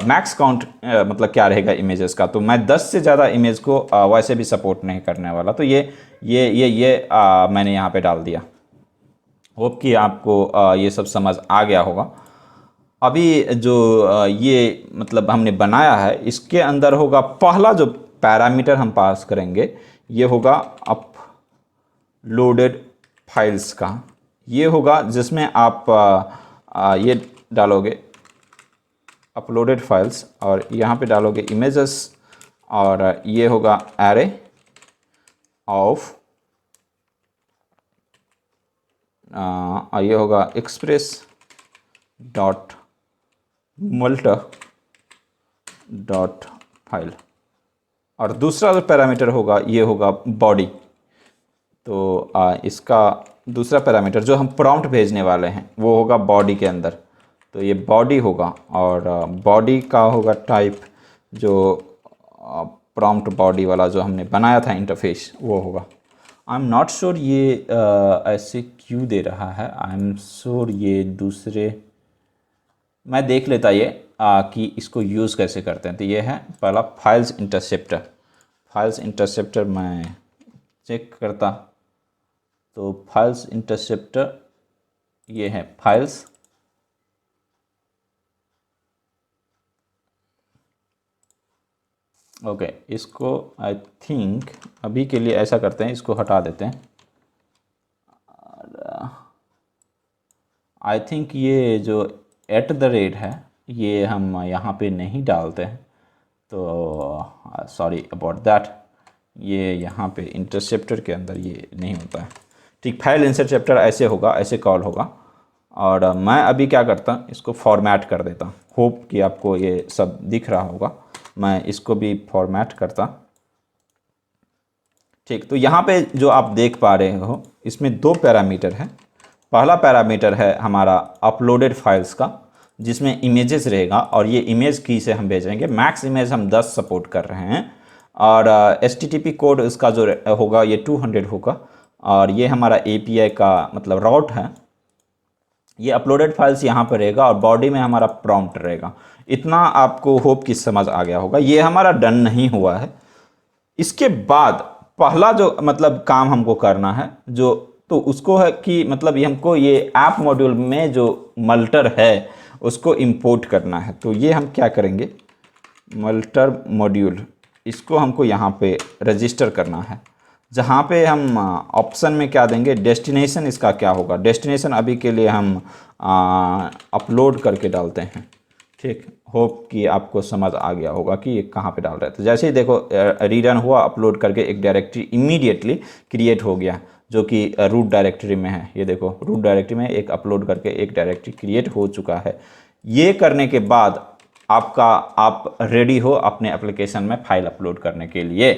मैक्स काउंट मतलब क्या रहेगा इमेजेस का। तो मैं 10 से ज़्यादा इमेज को वैसे भी सपोर्ट नहीं करने वाला। तो ये मैंने यहाँ पे डाल दिया। होप कि आपको ये सब समझ आ गया होगा। अभी जो ये मतलब हमने बनाया है, इसके अंदर होगा पहला जो पैरामीटर हम पास करेंगे, ये होगा अपलोडेड फाइल्स का। ये होगा जिसमें आप ये डालोगे अपलोडेड फाइल्स और यहाँ पे डालोगे इमेजेस, और ये होगा एरे ऑफ ये होगा एक्सप्रेस डॉट मल्टा डॉट फाइल। और दूसरा जो पैरामीटर होगा ये होगा बॉडी। तो इसका दूसरा पैरामीटर जो हम प्रॉम्प्ट भेजने वाले हैं वो होगा बॉडी के अंदर। तो ये बॉडी होगा, और बॉडी का होगा टाइप जो प्रॉम्प्ट बॉडी वाला जो हमने बनाया था इंटरफेस वो होगा। आई एम नॉट श्योर ये ऐसे क्यों दे रहा है। आई एम श्योर ये दूसरे, मैं देख लेता ये कि इसको यूज़ कैसे करते हैं। तो ये है पहला फाइल्स इंटरसेप्टर। फाइल्स इंटरसेप्टर मैं चेक करता, तो फाइल्स इंटरसेप्टर ये है फाइल्स, ओके इसको आई थिंक अभी के लिए ऐसा करते हैं, इसको हटा देते हैं। आई थिंक ये जो @ है ये हम यहाँ पे नहीं डालते हैं, तो सॉरी अबाउट दैट। ये यहाँ पे इंटरसेप्टर के अंदर ये नहीं होता है। ठीक, फाइल इंटरसेप्टर ऐसे होगा, ऐसे कॉल होगा। और मैं अभी क्या करता, इसको फॉर्मेट कर देता। होप कि आपको ये सब दिख रहा होगा। मैं इसको भी फॉर्मेट करता। ठीक, तो यहाँ पे जो आप देख पा रहे हो इसमें 2 पैरामीटर है। पहला पैरामीटर है हमारा अपलोडेड फाइल्स का, जिसमें इमेजेस रहेगा, और ये इमेज की से हम भेजेंगे। मैक्स इमेज हम 10 सपोर्ट कर रहे हैं, और HTTP कोड इसका जो होगा ये 200 होगा। और ये हमारा API का मतलब राउट है। ये अपलोडेड फाइल्स यहाँ पर रहेगा, और बॉडी में हमारा प्रॉम्प्ट रहेगा। इतना आपको होप कि समझ आ गया होगा। ये हमारा डन नहीं हुआ है। इसके बाद पहला जो मतलब काम हमको करना है जो, तो उसको है कि मतलब ये हमको ये ऐप मॉड्यूल में जो मल्टर है उसको इंपोर्ट करना है। तो ये हम क्या करेंगे, मल्टर मॉड्यूल, इसको हमको यहाँ पे रजिस्टर करना है। जहाँ पे हम ऑप्शन में क्या देंगे, डेस्टिनेशन इसका क्या होगा। डेस्टिनेशन अभी के लिए हम अपलोड करके डालते हैं। ठीक, होप कि आपको समझ आ गया होगा कि ये कहाँ पे डाल रहे हैं। तो जैसे ही देखो रीरन हुआ, अपलोड करके एक डायरेक्टरी इमीडिएटली क्रिएट हो गया जो कि रूट डायरेक्टरी में है। ये देखो रूट डायरेक्टरी में एक अपलोड करके एक डायरेक्टरी क्रिएट हो चुका है। ये करने के बाद आप रेडी हो अपने एप्लीकेशन में फाइल अपलोड करने के लिए।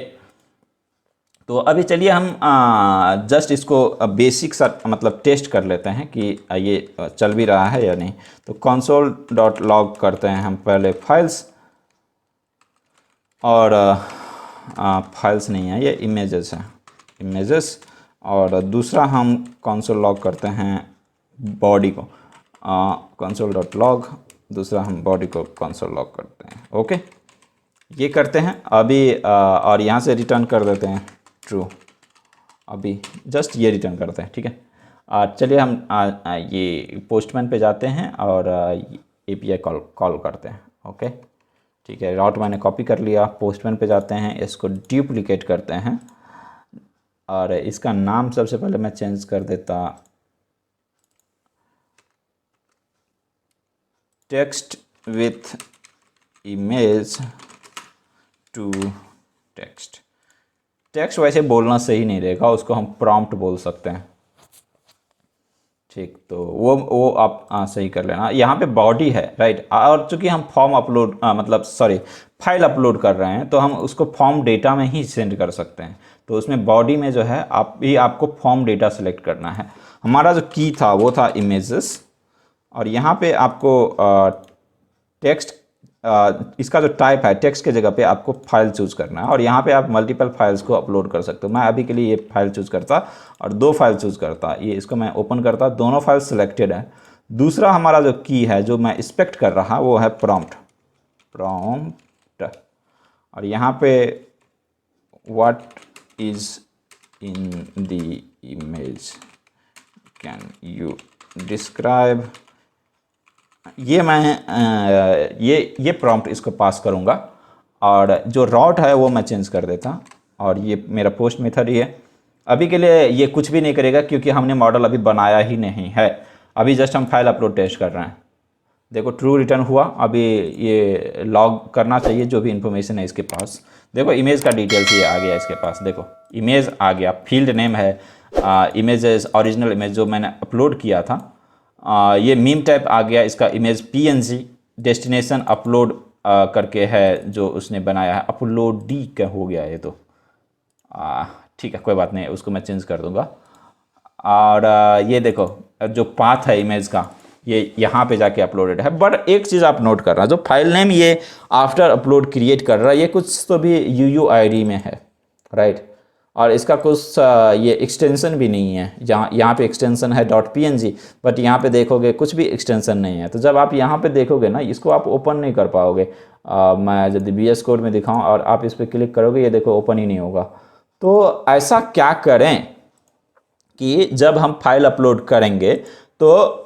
तो अभी चलिए हम जस्ट इसको बेसिक सा मतलब टेस्ट कर लेते हैं कि ये चल भी रहा है या नहीं। तो console.log करते हैं हम पहले फाइल्स, और फाइल्स नहीं है, ये इमेजेस है, इमेजेस। और दूसरा हम console.log करते हैं बॉडी को, console.log, दूसरा हम बॉडी को console.log करते हैं। ओके, ये करते हैं अभी और यहाँ से रिटर्न कर देते हैं ट्रू। अभी जस्ट ये रिटर्न करते हैं, ठीक है। चलिए हम ये पोस्टमैन पे जाते हैं और API कॉल करते हैं। ओके, ठीक है, राउट मैंने कॉपी कर लिया। पोस्टमैन पे जाते हैं, इसको डुप्लीकेट करते हैं, और इसका नाम सबसे पहले मैं चेंज कर देता text with image to text. Text वैसे बोलना सही नहीं रहेगा, उसको हम प्रॉम्प्ट बोल सकते हैं। ठीक, तो वो आप सही कर लेना। यहाँ पे बॉडी है, राइट। और चूंकि हम फॉर्म अपलोड मतलब सॉरी फाइल अपलोड कर रहे हैं, तो हम उसको फॉर्म डेटा में ही सेंड कर सकते हैं। तो उसमें बॉडी में जो है आपको फॉर्म डेटा सेलेक्ट करना है। हमारा जो की था वो था इमेजेस, और यहाँ पे आपको टेक्स्ट इसका जो टाइप है टेक्स्ट के जगह पे आपको फाइल चूज़ करना है और यहाँ पे आप मल्टीपल फाइल्स को अपलोड कर सकते हो। मैं अभी के लिए ये फाइल चूज़ करता और 2 फाइल चूज़ करता, ये इसको मैं ओपन करता, दोनों फाइल सिलेक्टेड है। दूसरा हमारा जो की है जो मैं एक्सपेक्ट कर रहा वो है प्रॉम्प्ट, और यहाँ पे what is in the image can you describe, ये मैं ये प्रॉम्प्ट इसको पास करूँगा और जो रॉट है वो मैं चेंज कर देता और ये मेरा पोस्ट मेथड ही है। अभी के लिए ये कुछ भी नहीं करेगा क्योंकि हमने मॉडल अभी बनाया ही नहीं है, अभी जस्ट हम फाइल अपलोड टेस्ट कर रहे हैं। देखो ट्रू रिटर्न हुआ, अभी ये लॉग करना चाहिए जो भी इन्फॉर्मेशन है इसके पास। देखो इमेज का डिटेल्स ये आ गया इसके पास, देखो इमेज आ गया, फील्ड नेम है, इमेजेस ओरिजिनल इमेज जो मैंने अपलोड किया था, ये मीम टाइप आ गया, इसका इमेज PNG, डेस्टिनेशन अपलोड करके है जो उसने बनाया है, अपलोड डी का हो गया ये तो ठीक है कोई बात नहीं, उसको मैं चेंज कर दूंगा। और ये देखो जो पाथ है इमेज का ये यहाँ पे जाके अपलोडेड है। बट एक चीज़ आप नोट करना, जो फाइल नेम ये आफ्टर अपलोड क्रिएट कर रहा है ये कुछ तो भी UUID में है, राइट, और इसका कुछ ये एक्सटेंशन भी नहीं है, यहाँ पे एक्सटेंशन है .png, बट यहाँ पे देखोगे कुछ भी एक्सटेंशन नहीं है। तो जब आप यहाँ पे देखोगे ना इसको आप ओपन नहीं कर पाओगे। मैं यदि VS कोड में दिखाऊँ और आप इस पर क्लिक करोगे ये देखो ओपन ही नहीं होगा। तो ऐसा क्या करें कि जब हम फाइल अपलोड करेंगे तो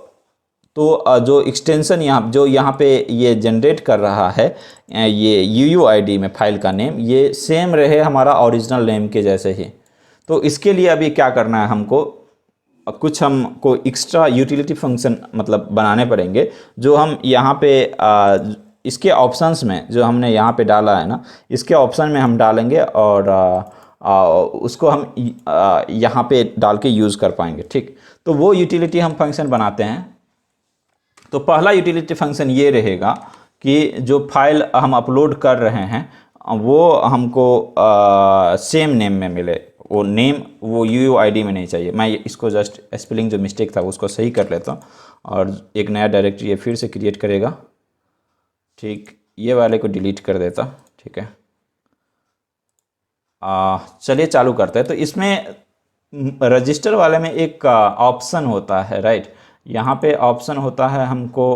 जो एक्सटेंशन यहाँ पे ये जनरेट कर रहा है ये UUID में फाइल का नेम ये सेम रहे हमारा ओरिजिनल नेम के जैसे ही। तो इसके लिए अभी क्या करना है, हमको एक्स्ट्रा यूटिलिटी फंक्शन मतलब बनाने पड़ेंगे, जो हम यहाँ पे इसके ऑप्शंस में जो हमने यहाँ पे डाला है ना, इसके ऑप्शन में हम डालेंगे और उसको हम यहाँ पे डाल के यूज़ कर पाएंगे। ठीक, तो वो यूटिलिटी हम फंक्शन बनाते हैं। तो पहला यूटिलिटी फंक्शन ये रहेगा कि जो फाइल हम अपलोड कर रहे हैं वो हमको सेम नेम में मिले, वो नेम वो UUID में नहीं चाहिए। मैं इसको जस्ट स्पेलिंग जो मिस्टेक था उसको सही कर लेता हूँ और एक नया डायरेक्टरी ये फिर से क्रिएट करेगा। ठीक, ये वाले को डिलीट कर देता, ठीक है। चलिए चालू करते हैं। तो इसमें रजिस्टर वाले में एक ऑप्शन होता है, राइट, यहाँ पे ऑप्शन होता है हमको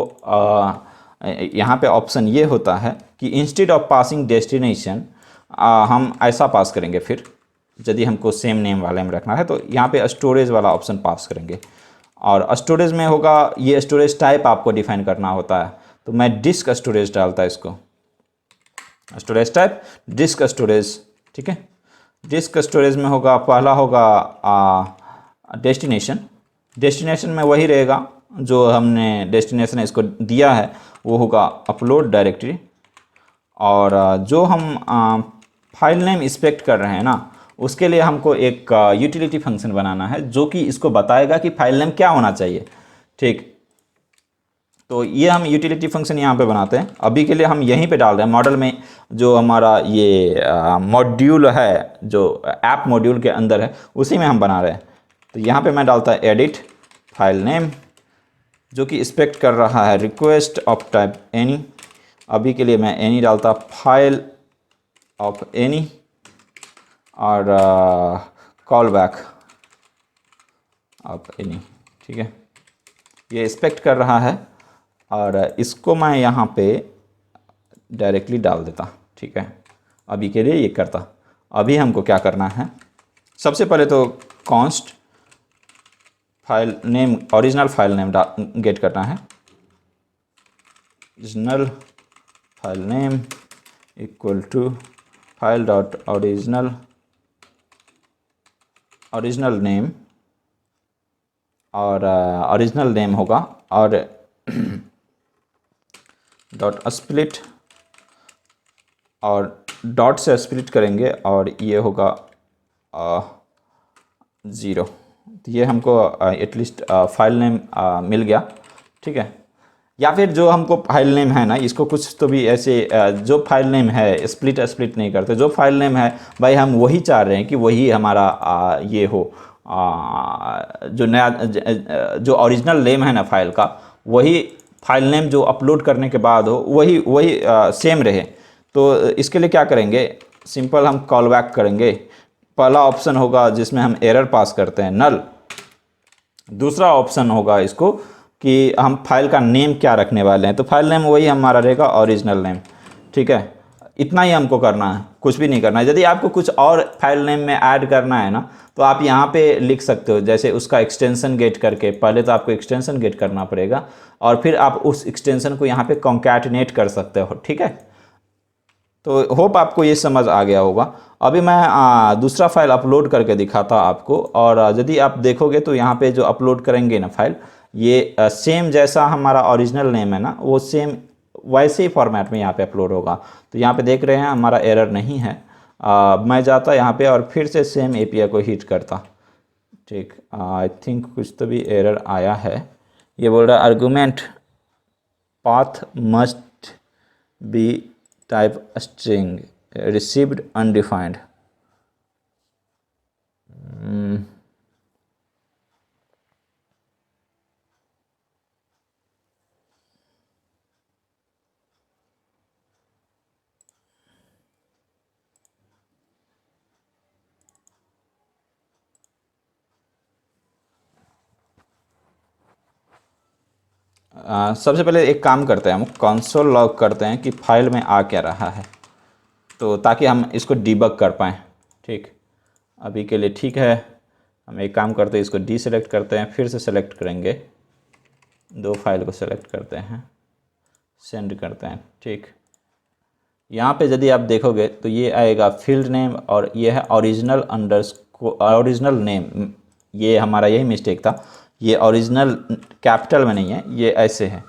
यहाँ पे ऑप्शन ये होता है कि इंस्टेड ऑफ पासिंग डेस्टिनेशन हम ऐसा पास करेंगे। फिर यदि हमको सेम नेम वाले में रखना है तो यहाँ पे स्टोरेज वाला ऑप्शन पास करेंगे और स्टोरेज में होगा ये स्टोरेज टाइप आपको डिफाइन करना होता है। तो मैं डिस्क स्टोरेज डालता है, इसको स्टोरेज टाइप डिस्क स्टोरेज, ठीक है। डिस्क स्टोरेज में होगा पहला होगा डेस्टिनेशन में वही रहेगा जो हमने डेस्टिनेशन इसको दिया है, वो होगा अपलोड डायरेक्टरी। और जो हम फाइल नेम एक्सपेक्ट कर रहे हैं ना उसके लिए हमको एक यूटिलिटी फंक्शन बनाना है जो कि इसको बताएगा कि फाइल नेम क्या होना चाहिए। ठीक, तो ये हम यूटिलिटी फंक्शन यहाँ पे बनाते हैं। अभी के लिए हम यहीं पे डाल रहे हैं मॉडल में, जो हमारा ये मॉड्यूल है जो ऐप मॉड्यूल के अंदर है उसी में हम बना रहे हैं। तो यहाँ पे मैं डालता है एडिट फाइल नेम जो कि एक्सपेक्ट कर रहा है रिक्वेस्ट ऑफ टाइप एनी। अभी के लिए मैं एनी डालता, फाइल ऑफ एनी और कॉल बैक ऑफ एनी, ठीक है। ये एक्सपेक्ट कर रहा है और इसको मैं यहाँ पे डायरेक्टली डाल देता, ठीक है। अभी के लिए ये करता। अभी हमको क्या करना है, सबसे पहले तो const file name original file name get करना है। Original file name equal to file dot original name और ओरिजिनल नेम होगा और डॉट स्प्लिट और डॉट से स्प्लिट करेंगे और ये होगा 0। तो ये हमको एटलीस्ट फाइल नेम मिल गया, ठीक है। या फिर जो हमको फाइल नेम है ना इसको कुछ तो भी ऐसे जो फाइल नेम है स्प्लिट नहीं करते, जो फाइल नेम है भाई हम वही चाह रहे हैं कि वही हमारा ये हो, जो नया जो ओरिजिनल नेम है ना फाइल का वही फाइल नेम जो अपलोड करने के बाद हो वही वही सेम रहे। तो इसके लिए क्या करेंगे, सिंपल हम कॉल बैक करेंगे। पहला ऑप्शन होगा जिसमें हम एरर पास करते हैं नल, दूसरा ऑप्शन होगा इसको कि हम फाइल का नेम क्या रखने वाले हैं, तो फाइल नेम वही हमारा रहेगा ओरिजिनल नेम। ठीक है, इतना ही हमको करना है, कुछ भी नहीं करना है। यदि आपको कुछ और फाइल नेम में ऐड करना है ना तो आप यहाँ पे लिख सकते हो, जैसे उसका एक्सटेंशन गेट करके। पहले तो आपको एक्सटेंशन गेट करना पड़ेगा और फिर आप उस एक्सटेंशन को यहाँ पे कॉन्कैटिनेट कर सकते हो। ठीक है, तो होप आपको ये समझ आ गया होगा। अभी मैं दूसरा फाइल अपलोड करके दिखाता आपको, और यदि आप देखोगे तो यहाँ पे जो अपलोड करेंगे ना फाइल, ये सेम जैसा हमारा ओरिजिनल नेम है ना, वो सेम वैसे ही फॉर्मेट में यहाँ पे अपलोड होगा। तो यहाँ पे देख रहे हैं हमारा एरर नहीं है। मैं जाता यहाँ पे और फिर से सेम एपीआई को हिट करता। ठीक, आई थिंक कुछ तो भी एरर आया है। ये बोल रहा है argument path must be type string received undefined. सबसे पहले एक काम करते हैं, हम कंसोल लॉग करते हैं कि फाइल में आ क्या रहा है, तो ताकि हम इसको डिबग कर पाएँ। ठीक, अभी के लिए ठीक है। हम एक काम करते हैं, इसको डीसेलेक्ट करते हैं, फिर से सेलेक्ट करेंगे, दो फाइल को सेलेक्ट करते हैं, सेंड करते हैं। ठीक, यहाँ पे यदि आप देखोगे तो ये आएगा फील्ड नेम और ये है ओरिजिनल नेम। ये हमारा यही मिस्टेक था, ये ओरिजिनल कैपिटल में नहीं है, ये ऐसे है,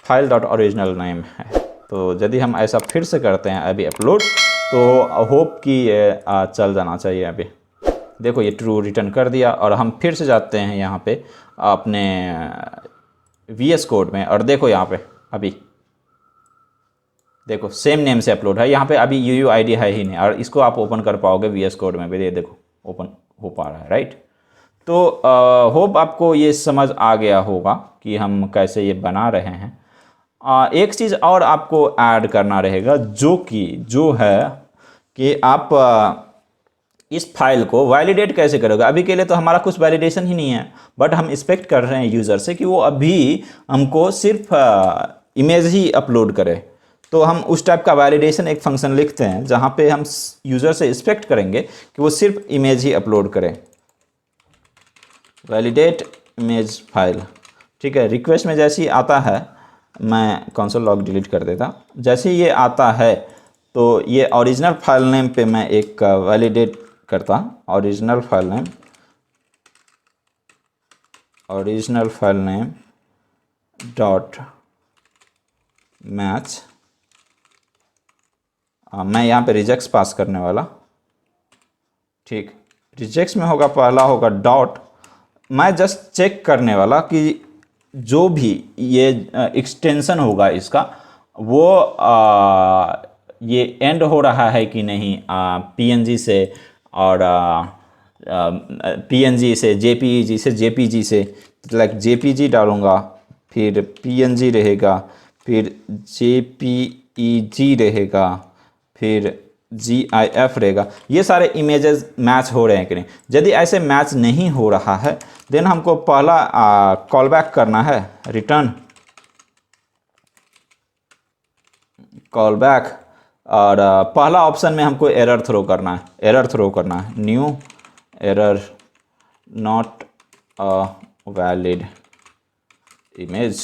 फाइल डॉट ओरिजिनल नेम है। तो यदि हम ऐसा फिर से करते हैं अभी अपलोड, तो होप कि ये चल जाना चाहिए। अभी देखो ये ट्रू रिटर्न कर दिया, और हम फिर से जाते हैं यहाँ पे अपने VS कोड में, और देखो यहाँ पे अभी देखो सेम नेम से अपलोड है। यहाँ पे अभी UUID है ही नहीं, और इसको आप ओपन कर पाओगे VS कोड में भी, ये देखो ओपन हो पा रहा है, राइट। तो होप आपको ये समझ आ गया होगा कि हम कैसे ये बना रहे हैं। एक चीज़ और आपको ऐड करना रहेगा, जो है कि आप इस फाइल को वैलिडेट कैसे करोगे। अभी के लिए तो हमारा कुछ वैलिडेशन ही नहीं है, बट हम एक्सपेक्ट कर रहे हैं यूज़र से कि वो अभी हमको सिर्फ इमेज ही अपलोड करे। तो हम उस टाइप का वैलिडेशन एक फंक्शन लिखते हैं जहाँ पे हम यूज़र से एक्सपेक्ट करेंगे कि वो सिर्फ इमेज ही अपलोड करे। वैलिडेट इमेज फाइल, ठीक है। रिक्वेस्ट में जैसे ही आता है, मैं कंसोल लॉग डिलीट कर देता, जैसे ही ये आता है तो ये ओरिजिनल फाइल नेम पे मैं एक वैलिडेट करता, original file name dot match. मैं यहाँ पे रिजेक्ट्स पास करने वाला। ठीक, रिजेक्ट्स में होगा, पहला होगा डॉट, मैं जस्ट चेक करने वाला कि जो भी ये एक्सटेंशन होगा इसका, वो ये एंड हो रहा है कि नहीं PNG से, और PNG से JPEG से, JPG से, लाइक JPG डालूँगा, फिर PNG रहेगा, फिर JPEG रहेगा, फिर GIF रहेगा। ये सारे इमेजेस मैच हो रहे हैं कि नहीं। यदि ऐसे मैच नहीं हो रहा है, देन हमको पहला कॉल बैक करना है, रिटर्न कॉल बैक, और पहला ऑप्शन में हमको एरर थ्रो करना है, new error not valid image,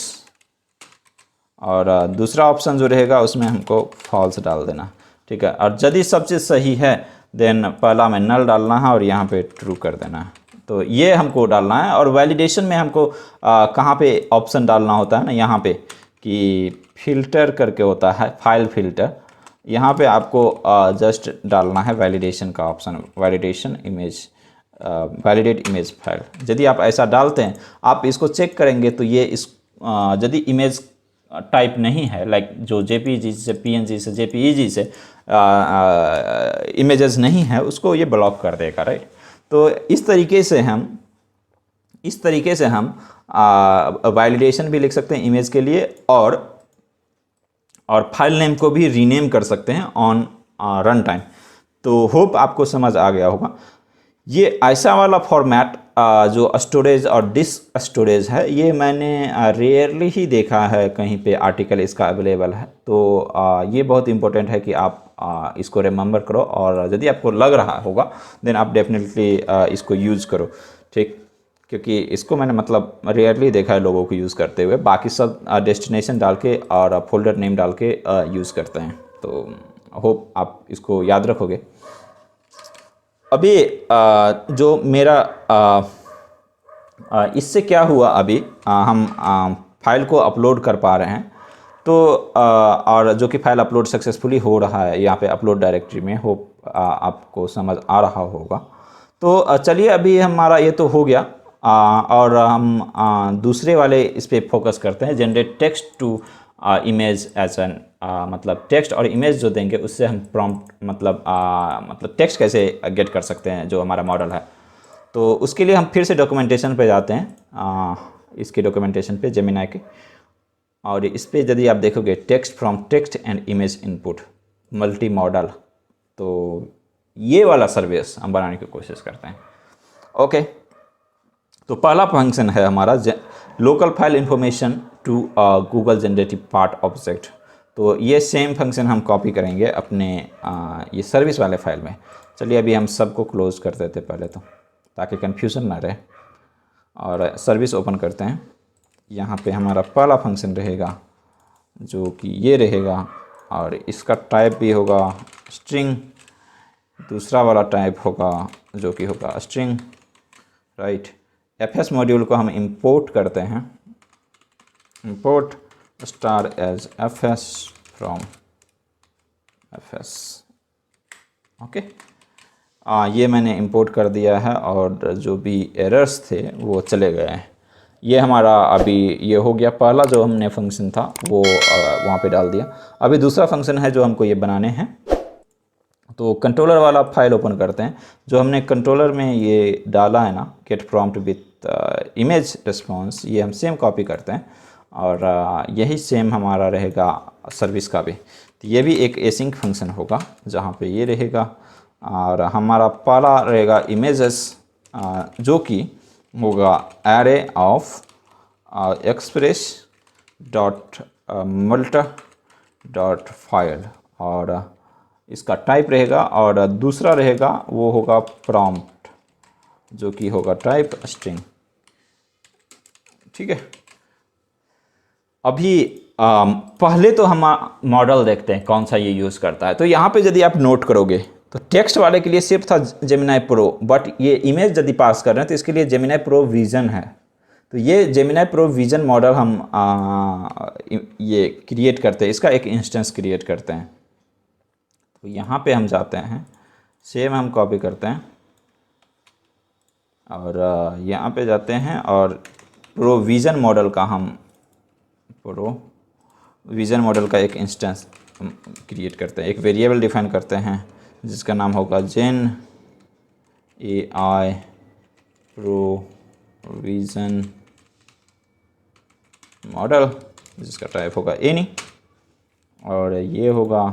और दूसरा ऑप्शन जो रहेगा उसमें हमको फॉल्स डाल देना। ठीक है, और यदि सब चीज़ सही है देन पहला में नल डालना है और यहाँ पे ट्रू कर देना है। तो ये हमको डालना है। और वैलिडेशन में हमको कहाँ पे ऑप्शन डालना होता है ना, यहाँ पे कि फ़िल्टर करके होता है, फाइल फ़िल्टर, यहाँ पे आपको जस्ट डालना है वैलिडेशन का ऑप्शन, वैलिडेट इमेज फाइल। यदि आप ऐसा डालते हैं, आप इसको चेक करेंगे तो ये यदि इमेज टाइप नहीं है, लाइक जो JPG से, PNG से, JPEG से इमेजेस नहीं है, उसको ये ब्लॉक कर देगा, राइट। तो इस तरीके से हम इस तरीके से हम वैलिडेशन भी लिख सकते हैं इमेज के लिए, और फाइल नेम को भी रीनेम कर सकते हैं ऑन रन टाइम। तो होप आपको समझ आ गया होगा। ये ऐसा वाला फॉर्मेट जो स्टोरेज और डिस्क स्टोरेज है, ये मैंने रेयरली ही देखा है कहीं पे आर्टिकल इसका अवेलेबल है। तो ये बहुत इंपॉर्टेंट है कि आप इसको रिमेंबर करो, और यदि आपको लग रहा होगा देन आप डेफिनेटली इसको यूज़ करो, ठीक। क्योंकि इसको मैंने मतलब रेयरली देखा है लोगों को यूज़ करते हुए। बाकी सब डेस्टिनेशन डाल के और फोल्डर नेम डाल के यूज़ करते हैं। तो होप आप इसको याद रखोगे। अभी जो मेरा इससे क्या हुआ, अभी हम फाइल को अपलोड कर पा रहे हैं। तो और जो कि फाइल अपलोड सक्सेसफुली हो रहा है यहाँ पे अपलोड डायरेक्टरी में, होप आपको समझ आ रहा होगा। तो चलिए अभी हमारा ये तो हो गया, और हम दूसरे वाले इस पर फोकस करते हैं, generate text to image as an, मतलब टेक्स्ट और इमेज जो देंगे उससे हम प्रॉम्प्ट मतलब टेक्स्ट कैसे गेट कर सकते हैं जो हमारा मॉडल है। तो उसके लिए हम फिर से डॉक्यूमेंटेशन पे जाते हैं, इसके डॉक्यूमेंटेशन पे जेमिनाई के, और इस पे यदि आप देखोगे text from text and image input multi modal, तो ये वाला सर्विस हम बनाने की कोशिश करते हैं। ओके, तो पहला फंक्शन है हमारा local file information to Google generative part object. तो ये सेम फंक्शन हम कॉपी करेंगे अपने ये सर्विस वाले फाइल में। चलिए अभी हम सबको क्लोज कर देते पहले तो, ताकि कन्फ्यूज़न ना रहे, और सर्विस ओपन करते हैं। यहाँ पे हमारा पहला फंक्शन रहेगा जो कि ये रहेगा, और इसका टाइप भी होगा स्ट्रिंग। दूसरा वाला टाइप होगा जो कि होगा स्ट्रिंग, राइट। fs मॉड्यूल को हम इंपोर्ट करते हैं, import star as fs from fs। Okay, ये मैंने इंपोर्ट कर दिया है, और जो भी एरर्स थे वो चले गए हैं। ये हमारा अभी ये हो गया, पहला जो हमने फंक्शन था वो वहाँ पे डाल दिया। अभी दूसरा फंक्शन है जो हमको ये बनाने हैं। तो कंट्रोलर वाला फाइल ओपन करते हैं। जो हमने कंट्रोलर में ये डाला है ना, get prompt with image response, ये हम सेम कॉपी करते हैं, और यही सेम हमारा रहेगा सर्विस का भी। तो ये भी एक एसिंक फंक्शन होगा जहाँ पे ये रहेगा, और हमारा पहला रहेगा इमेजेस, जो कि होगा array of express dot मल्टा dot file, और इसका टाइप रहेगा, और दूसरा रहेगा वो होगा प्रॉम्प्ट जो कि होगा टाइप स्ट्रिंग, ठीक है। अभी पहले तो हम मॉडल देखते हैं कौन सा ये यूज़ करता है। तो यहाँ पे यदि आप नोट करोगे तो टेक्स्ट वाले के लिए सिर्फ था जेमिनाई प्रो, बट ये इमेज यदि पास कर रहे हैं तो इसके लिए जेमिनाई प्रो विजन है। तो ये जेमिनाई प्रो विजन मॉडल हम ये क्रिएट करते हैं, इसका एक इंस्टेंस क्रिएट करते हैं। तो यहाँ पे हम जाते हैं, सेम हम कॉपी करते हैं, और यहाँ पे जाते हैं, और प्रोविज़न मॉडल का हम प्रोविज़न मॉडल का एक इंस्टेंस क्रिएट करते हैं, एक वेरिएबल डिफाइन करते हैं जिसका नाम होगा जेन AI प्रोविज़न मॉडल, जिसका टाइप होगा एनी, और ये होगा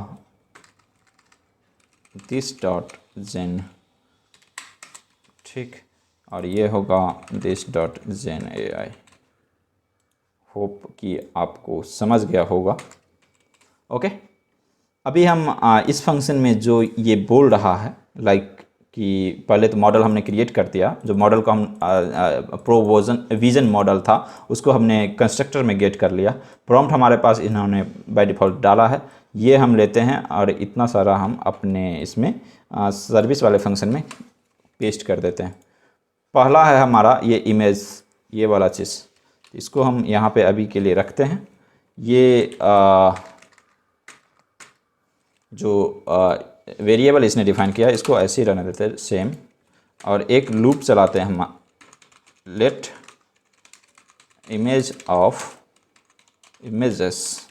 दिस डॉट जेन, ठीक, और ये होगा this dot gen AI। Hope कि आपको समझ गया होगा। ओके, अभी हम इस फंक्शन में जो ये बोल रहा है, लाइक कि पहले तो मॉडल हमने क्रिएट कर दिया, जो मॉडल को हम विजन मॉडल था उसको हमने कंस्ट्रक्टर में गेट कर लिया। प्रॉम्प्ट हमारे पास इन्होंने बाय डिफ़ॉल्ट डाला है, ये हम लेते हैं, और इतना सारा हम अपने इसमें सर्विस वाले फंक्शन में पेस्ट कर देते हैं। पहला है हमारा ये इमेज, ये वाला चीज़, इसको हम यहाँ पे अभी के लिए रखते हैं। ये जो वेरिएबल इसने डिफाइन किया इसको ऐसे ही रहने देते हैं सेम, और एक लूप चलाते हैं हम, लेट इमेज ऑफ इमेजेस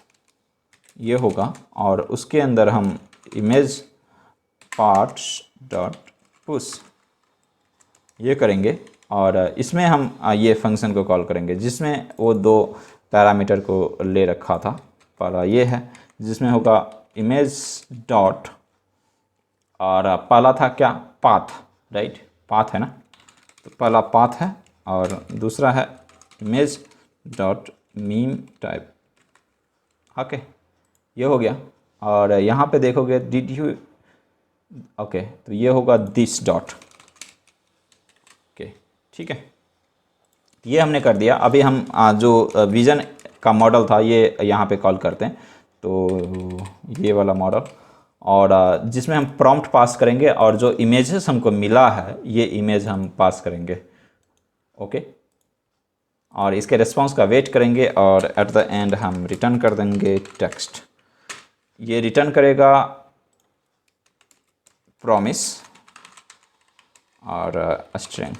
ये होगा, और उसके अंदर हम इमेज पार्ट्स डॉट पुश ये करेंगे, और इसमें हम ये फंक्शन को कॉल करेंगे जिसमें वो दो पैरामीटर को ले रखा था। पहला ये है जिसमें होगा इमेज डॉट, और पहला था क्या, पाथ, राइट, पाथ है ना, तो पहला पाथ है और दूसरा है image dot meme type. Okay, ये हो गया। और यहाँ पे देखोगे डिड यू, ओके, तो ये होगा दिस डॉट। ओके, ठीक है, ये हमने कर दिया। अभी हम जो विजन का मॉडल था ये यहाँ पे कॉल करते हैं, तो ये वाला मॉडल, और जिसमें हम प्रॉम्प्ट पास करेंगे और जो इमेजेस हमको मिला है ये इमेज हम पास करेंगे। ओके, और इसके रिस्पांस का वेट करेंगे और एट द एंड हम रिटर्न कर देंगे टेक्स्ट। ये रिटर्न करेगा प्रॉमिस और स्ट्रिंग।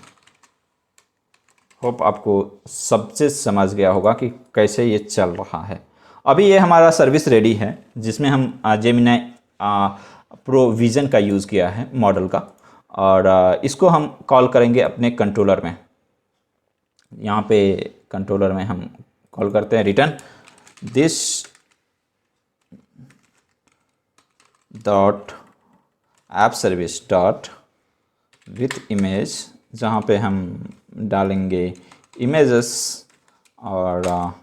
होप आपको सब चीज़ समझ गया होगा कि कैसे ये चल रहा है। अभी ये हमारा सर्विस रेडी है जिसमें हम जेमिनी प्रो विजन का यूज़ किया है मॉडल का, और इसको हम कॉल करेंगे अपने कंट्रोलर में। यहाँ पे कंट्रोलर में हम कॉल करते हैं return this dot app service dot with image, जहाँ पे हम डालेंगे इमेजेस, और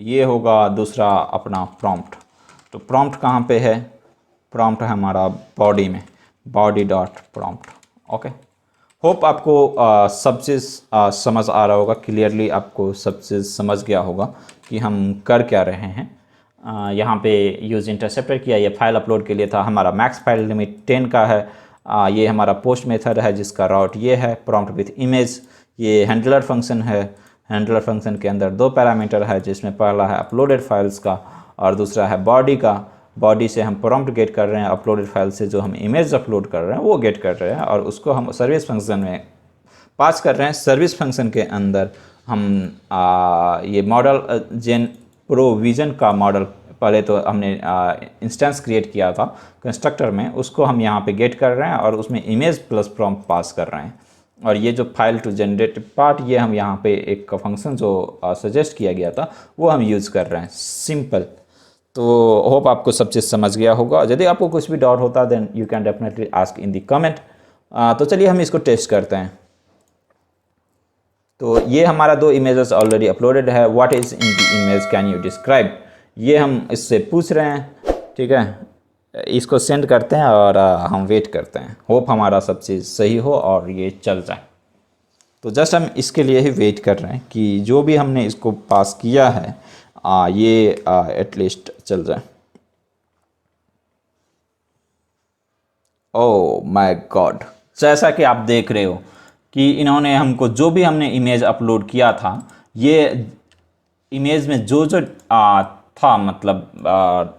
ये होगा दूसरा अपना प्रॉम्प्ट। तो प्रॉम्प्ट कहाँ पे है, प्रॉम्प्ट है हमारा बॉडी में, body dot prompt. Okay, hope आपको सब चीज़ समझ आ रहा होगा, क्लियरली आपको सब चीज़ समझ गया होगा कि हम कर क्या रहे हैं। यहाँ पे यूज़ इंटरसेप्टर किया, ये फाइल अपलोड के लिए था। हमारा मैक्स फाइल लिमिट 10 का है। ये हमारा पोस्ट मेथड है जिसका राउट ये है प्रॉम्प्ट विथ इमेज। ये हैंडलर फंक्शन है, हैंडलर फंक्शन के अंदर दो पैरामीटर है जिसमें पहला है अपलोडेड फाइल्स का और दूसरा है बॉडी का। बॉडी से हम प्रॉम्प्ट गेट कर रहे हैं, अपलोडेड फाइल से जो हम इमेज अपलोड कर रहे हैं वो गेट कर रहे हैं, और उसको हम सर्विस फंक्शन में पास कर रहे हैं। सर्विस फंक्शन के अंदर हम ये मॉडल जेन प्रो विजन का मॉडल पहले तो हमने इंस्टेंस क्रिएट किया था कंस्ट्रक्टर में, उसको हम यहाँ पे गेट कर रहे हैं और उसमें इमेज प्लस प्रॉम्प्ट पास कर रहे हैं। और ये जो फाइल टू जनरेट पार्ट, ये हम यहाँ पे एक फंक्शन जो सजेस्ट किया गया था वो हम यूज़ कर रहे हैं। सिंपल। तो होप आपको सब चीज़ समझ गया होगा। यदि आपको कुछ भी डाउट होता then you can definitely ask in the comment. तो चलिए हम इसको टेस्ट करते हैं। तो ये हमारा दो इमेजेस ऑलरेडी अपलोडेड है। What is in the image can you describe, ये हम इससे पूछ रहे हैं। ठीक है, इसको सेंड करते हैं और हम वेट करते हैं। होप हमारा सब चीज़ सही हो और ये चल जाए। तो जस्ट हम इसके लिए ही वेट कर रहे हैं कि जो भी हमने इसको पास किया है ये एटलीस्ट चल जाए। ओह माय गॉड, जैसा कि आप देख रहे हो कि इन्होंने हमको जो भी हमने इमेज अपलोड किया था, ये इमेज में जो जो था, मतलब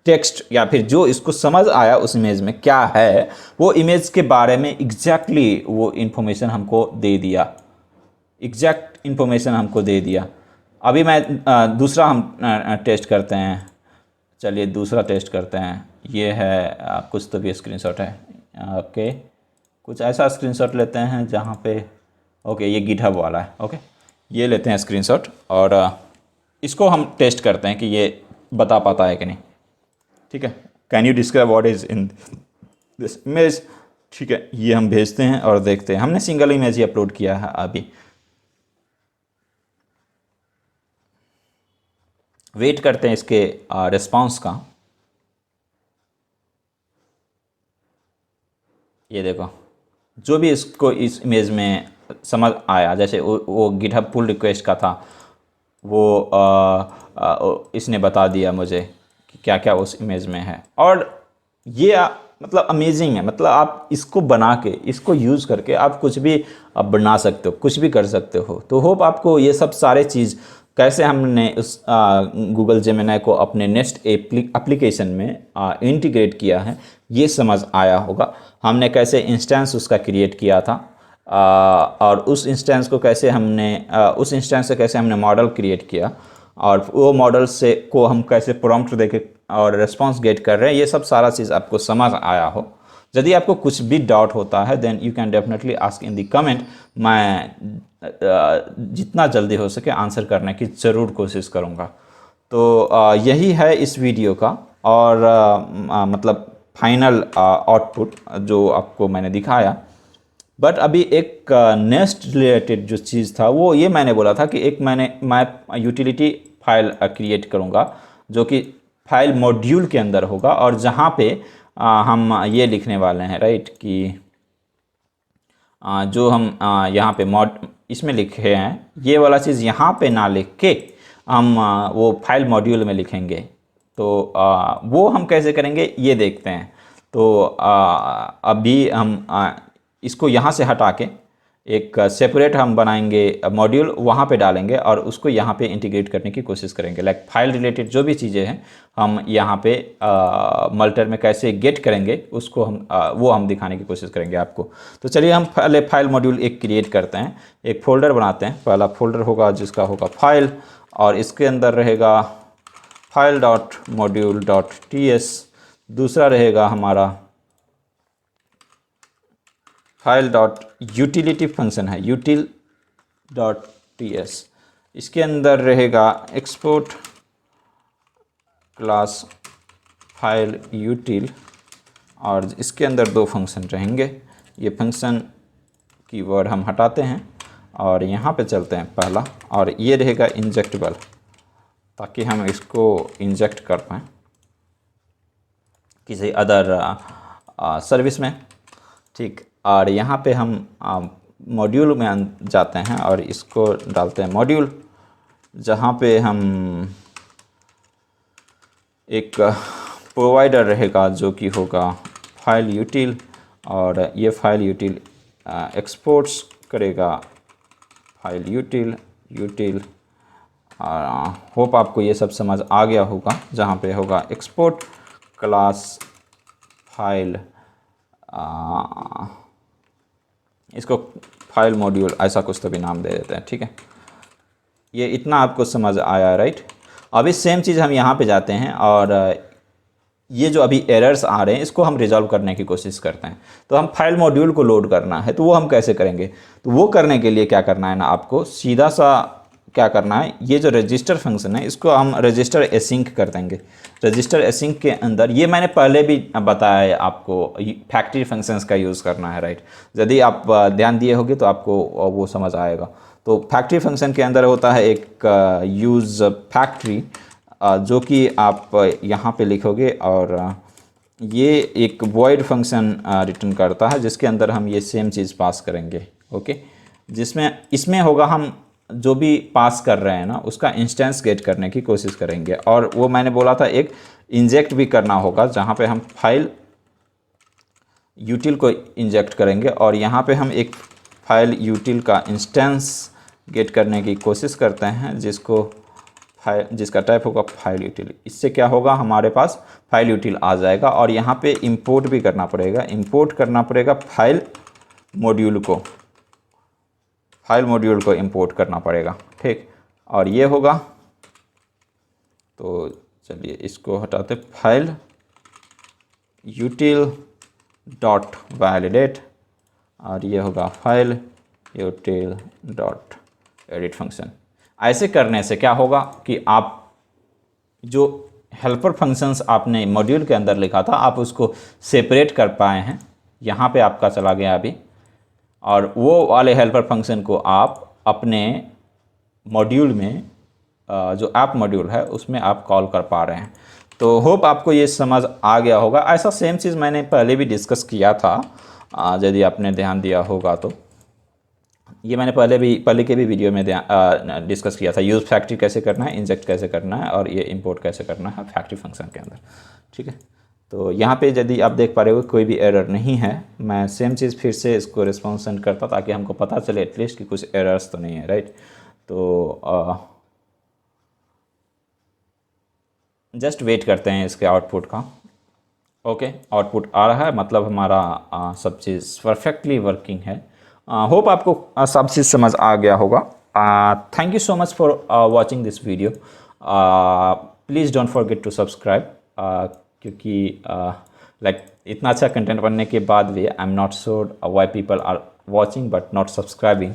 टेक्स्ट या फिर जो इसको समझ आया उस इमेज में क्या है, वो इमेज के बारे में एग्जैक्टली वो इन्फॉर्मेशन हमको दे दिया, एग्जैक्ट इन्फॉर्मेशन हमको दे दिया। अभी मैं दूसरा हम टेस्ट करते हैं। चलिए दूसरा टेस्ट करते हैं। ये है कुछ तो भी स्क्रीनशॉट है। ओके, कुछ ऐसा स्क्रीनशॉट लेते हैं जहाँ पे, ओके ये गिटहब वाला है। ओके, ये लेते हैं स्क्रीनशॉट और इसको हम टेस्ट करते हैं कि ये बता पाता है कि नहीं। ठीक है, can you describe what is in this image. ठीक है, ये हम भेजते हैं और देखते हैं। हमने सिंगल इमेज ही अपलोड किया है अभी। वेट करते हैं इसके रिस्पांस का। ये देखो, जो भी इसको इस इमेज में समझ आया, जैसे वो गिटहब पुल रिक्वेस्ट का था, वो इसने बता दिया मुझे कि क्या क्या उस इमेज में है। और ये मतलब अमेजिंग है। मतलब आप इसको बना के, इसको यूज़ करके आप कुछ भी आप बना सकते हो, कुछ भी कर सकते हो। तो होप आपको ये सब सारे चीज़ कैसे हमने उस गूगल जेमिनी को अपने नेक्स्ट एप्लीकेशन में इंटीग्रेट किया है ये समझ आया होगा। हमने कैसे इंस्टेंस उसका क्रिएट किया था, और उस इंस्टेंस को कैसे हमने उस इंस्टेंस से कैसे हमने मॉडल क्रिएट किया, और वो मॉडल से को हम कैसे प्रॉम्प्ट देके और रिस्पांस गेट कर रहे हैं, ये सब सारा चीज़ आपको समझ आया हो यदि आपको कुछ भी डाउट होता है then you can definitely ask in the comment. मैं जितना जल्दी हो सके आंसर करने की ज़रूर कोशिश करूँगा। तो यही है इस वीडियो का और मतलब फाइनल आउटपुट जो आपको मैंने दिखाया। बट अभी एक नेक्स्ट रिलेटेड जो चीज़ था वो ये मैंने बोला था कि एक मैं यूटिलिटी फाइल क्रिएट करूँगा जो कि फाइल मॉड्यूल के अंदर होगा और जहाँ पे हम ये लिखने वाले हैं राइट कि जो हम यहाँ पे इसमें लिखे हैं ये वाला चीज़ यहाँ पे ना लिख के हम वो फाइल मॉड्यूल में लिखेंगे। तो वो हम कैसे करेंगे ये देखते हैं। तो अभी हम इसको यहाँ से हटा के एक सेपरेट हम बनाएंगे मॉड्यूल, वहाँ पे डालेंगे और उसको यहाँ पे इंटीग्रेट करने की कोशिश करेंगे। लाइक फाइल रिलेटेड जो भी चीज़ें हैं हम यहाँ पे मल्टर में कैसे गेट करेंगे उसको हम वो हम दिखाने की कोशिश करेंगे आपको। तो चलिए हम पहले फाइल मॉड्यूल एक क्रिएट करते हैं, एक फ़ोल्डर बनाते हैं। पहला फ़ोल्डर होगा जिसका होगा फाइल और इसके अंदर रहेगा file.module.ts। दूसरा रहेगा हमारा file.utility फंक्शन है util.ts। इसके अंदर रहेगा export क्लास फाइल util और इसके अंदर दो फंक्शन रहेंगे। ये फंक्शन कीवर्ड हम हटाते हैं और यहाँ पे चलते हैं पहला, और ये रहेगा इंजेक्टेबल ताकि हम इसको इंजेक्ट कर पाएँ किसी अदर सर्विस में, ठीक। और यहाँ पे हम मॉड्यूल में जाते हैं और इसको डालते हैं मॉड्यूल, जहाँ पे हम एक प्रोवाइडर रहेगा जो कि होगा फाइल यूटिल और ये फाइल यूटिल एक्सपोर्ट्स करेगा फाइल यूटिल होप आपको ये सब समझ आ गया होगा। जहाँ पे होगा एक्सपोर्ट क्लास फाइल, इसको फाइल मॉड्यूल ऐसा कुछ तो भी नाम दे देते हैं, ठीक है। ये इतना आपको समझ आया राइट। अभी सेम चीज़ हम यहाँ पे जाते हैं और ये जो अभी एरर्स आ रहे हैं इसको हम रिजॉल्व करने की कोशिश करते हैं। तो हम फाइल मॉड्यूल को लोड करना है, तो वो हम कैसे करेंगे? तो वो करने के लिए क्या करना है ना, आपको सीधा सा क्या करना है, ये जो रजिस्टर फंक्शन है इसको हम रजिस्टर एसिंक कर देंगे। रजिस्टर एसिंक के अंदर ये मैंने पहले भी बताया है आपको, फैक्ट्री फंक्शंस का यूज़ करना है राइट। यदि आप ध्यान दिए होंगे तो आपको वो समझ आएगा। तो फैक्ट्री फंक्शन के अंदर होता है एक यूज़ फैक्ट्री जो कि आप यहाँ पे लिखोगे और ये एक वॉइड फंक्शन रिटर्न करता है जिसके अंदर हम ये सेम चीज़ पास करेंगे, ओके। जिसमें इसमें होगा हम जो भी पास कर रहे हैं ना उसका इंस्टेंस गेट करने की कोशिश करेंगे, और वो मैंने बोला था एक इंजेक्ट भी करना होगा जहाँ पे हम फाइल यूटिल को इंजेक्ट करेंगे और यहाँ पे हम एक फाइल यूटिल का इंस्टेंस गेट करने की कोशिश करते हैं जिसका टाइप होगा फाइल यूटिल। इससे क्या होगा, हमारे पास फाइल यूटिल आ जाएगा और यहाँ पे इंपोर्ट भी करना पड़ेगा, इंपोर्ट करना पड़ेगा फाइल मॉड्यूल को इंपोर्ट करना पड़ेगा, ठीक। और ये होगा, तो चलिए इसको हटाते, फाइल यूटिल डॉट वैलिडेट और ये होगा फाइल यूटिल डॉट एडिट फंक्शन। ऐसे करने से क्या होगा कि आप जो हेल्पर फंक्शंस आपने मॉड्यूल के अंदर लिखा था आप उसको सेपरेट कर पाए हैं। यहाँ पे आपका चला गया अभी, और वो वाले हेल्पर फंक्शन को आप अपने मॉड्यूल में जो ऐप मॉड्यूल है उसमें आप कॉल कर पा रहे हैं। तो होप आपको ये समझ आ गया होगा। ऐसा सेम चीज़ मैंने पहले भी डिस्कस किया था, यदि आपने ध्यान दिया होगा तो ये मैंने पहले के भी वीडियो में डिस्कस किया था। यूज़ फैक्ट्री कैसे करना है, इंजेक्ट कैसे करना है और ये इंपोर्ट कैसे करना है फैक्ट्री फंक्शन के अंदर, ठीक है। तो यहाँ पे यदि आप देख पा रहे हो कोई भी एरर नहीं है। मैं सेम चीज़ फिर से इसको रिस्पॉन्स सेंड करता ताकि हमको पता चले एटलीस्ट कि कुछ एरर्स तो नहीं है राइट। तो जस्ट वेट करते हैं इसके आउटपुट का। ओके, आउटपुट आ रहा है, मतलब हमारा सब चीज़ परफेक्टली वर्किंग है। होप आपको सब चीज़ समझ आ गया होगा। Thank you so much for watching this video. Please don't forget to subscribe, क्योंकि लाइक इतना अच्छा कंटेंट बनने के बाद भी I am not sure why people are watching but not subscribing.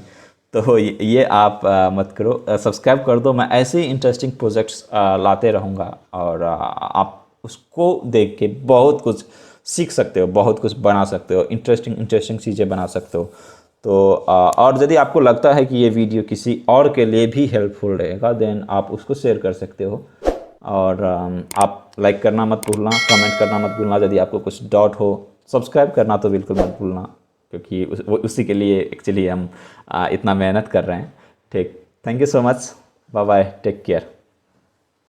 तो ये आप मत करो, सब्सक्राइब कर दो। मैं ऐसे ही इंटरेस्टिंग प्रोजेक्ट्स लाते रहूँगा और आप उसको देख के बहुत कुछ सीख सकते हो, बहुत कुछ बना सकते हो, इंटरेस्टिंग चीज़ें बना सकते हो। तो और यदि आपको लगता है कि ये वीडियो किसी और के लिए भी हेल्पफुल रहेगा देन आप उसको शेयर कर सकते हो। और आप लाइक करना मत भूलना, कमेंट करना मत भूलना। यदि आपको कुछ डाउट हो, सब्सक्राइब करना तो बिल्कुल मत भूलना, क्योंकि उसी के लिए एक्चुअली हम इतना मेहनत कर रहे हैं। ठीक, thank you so much, bye bye, take care.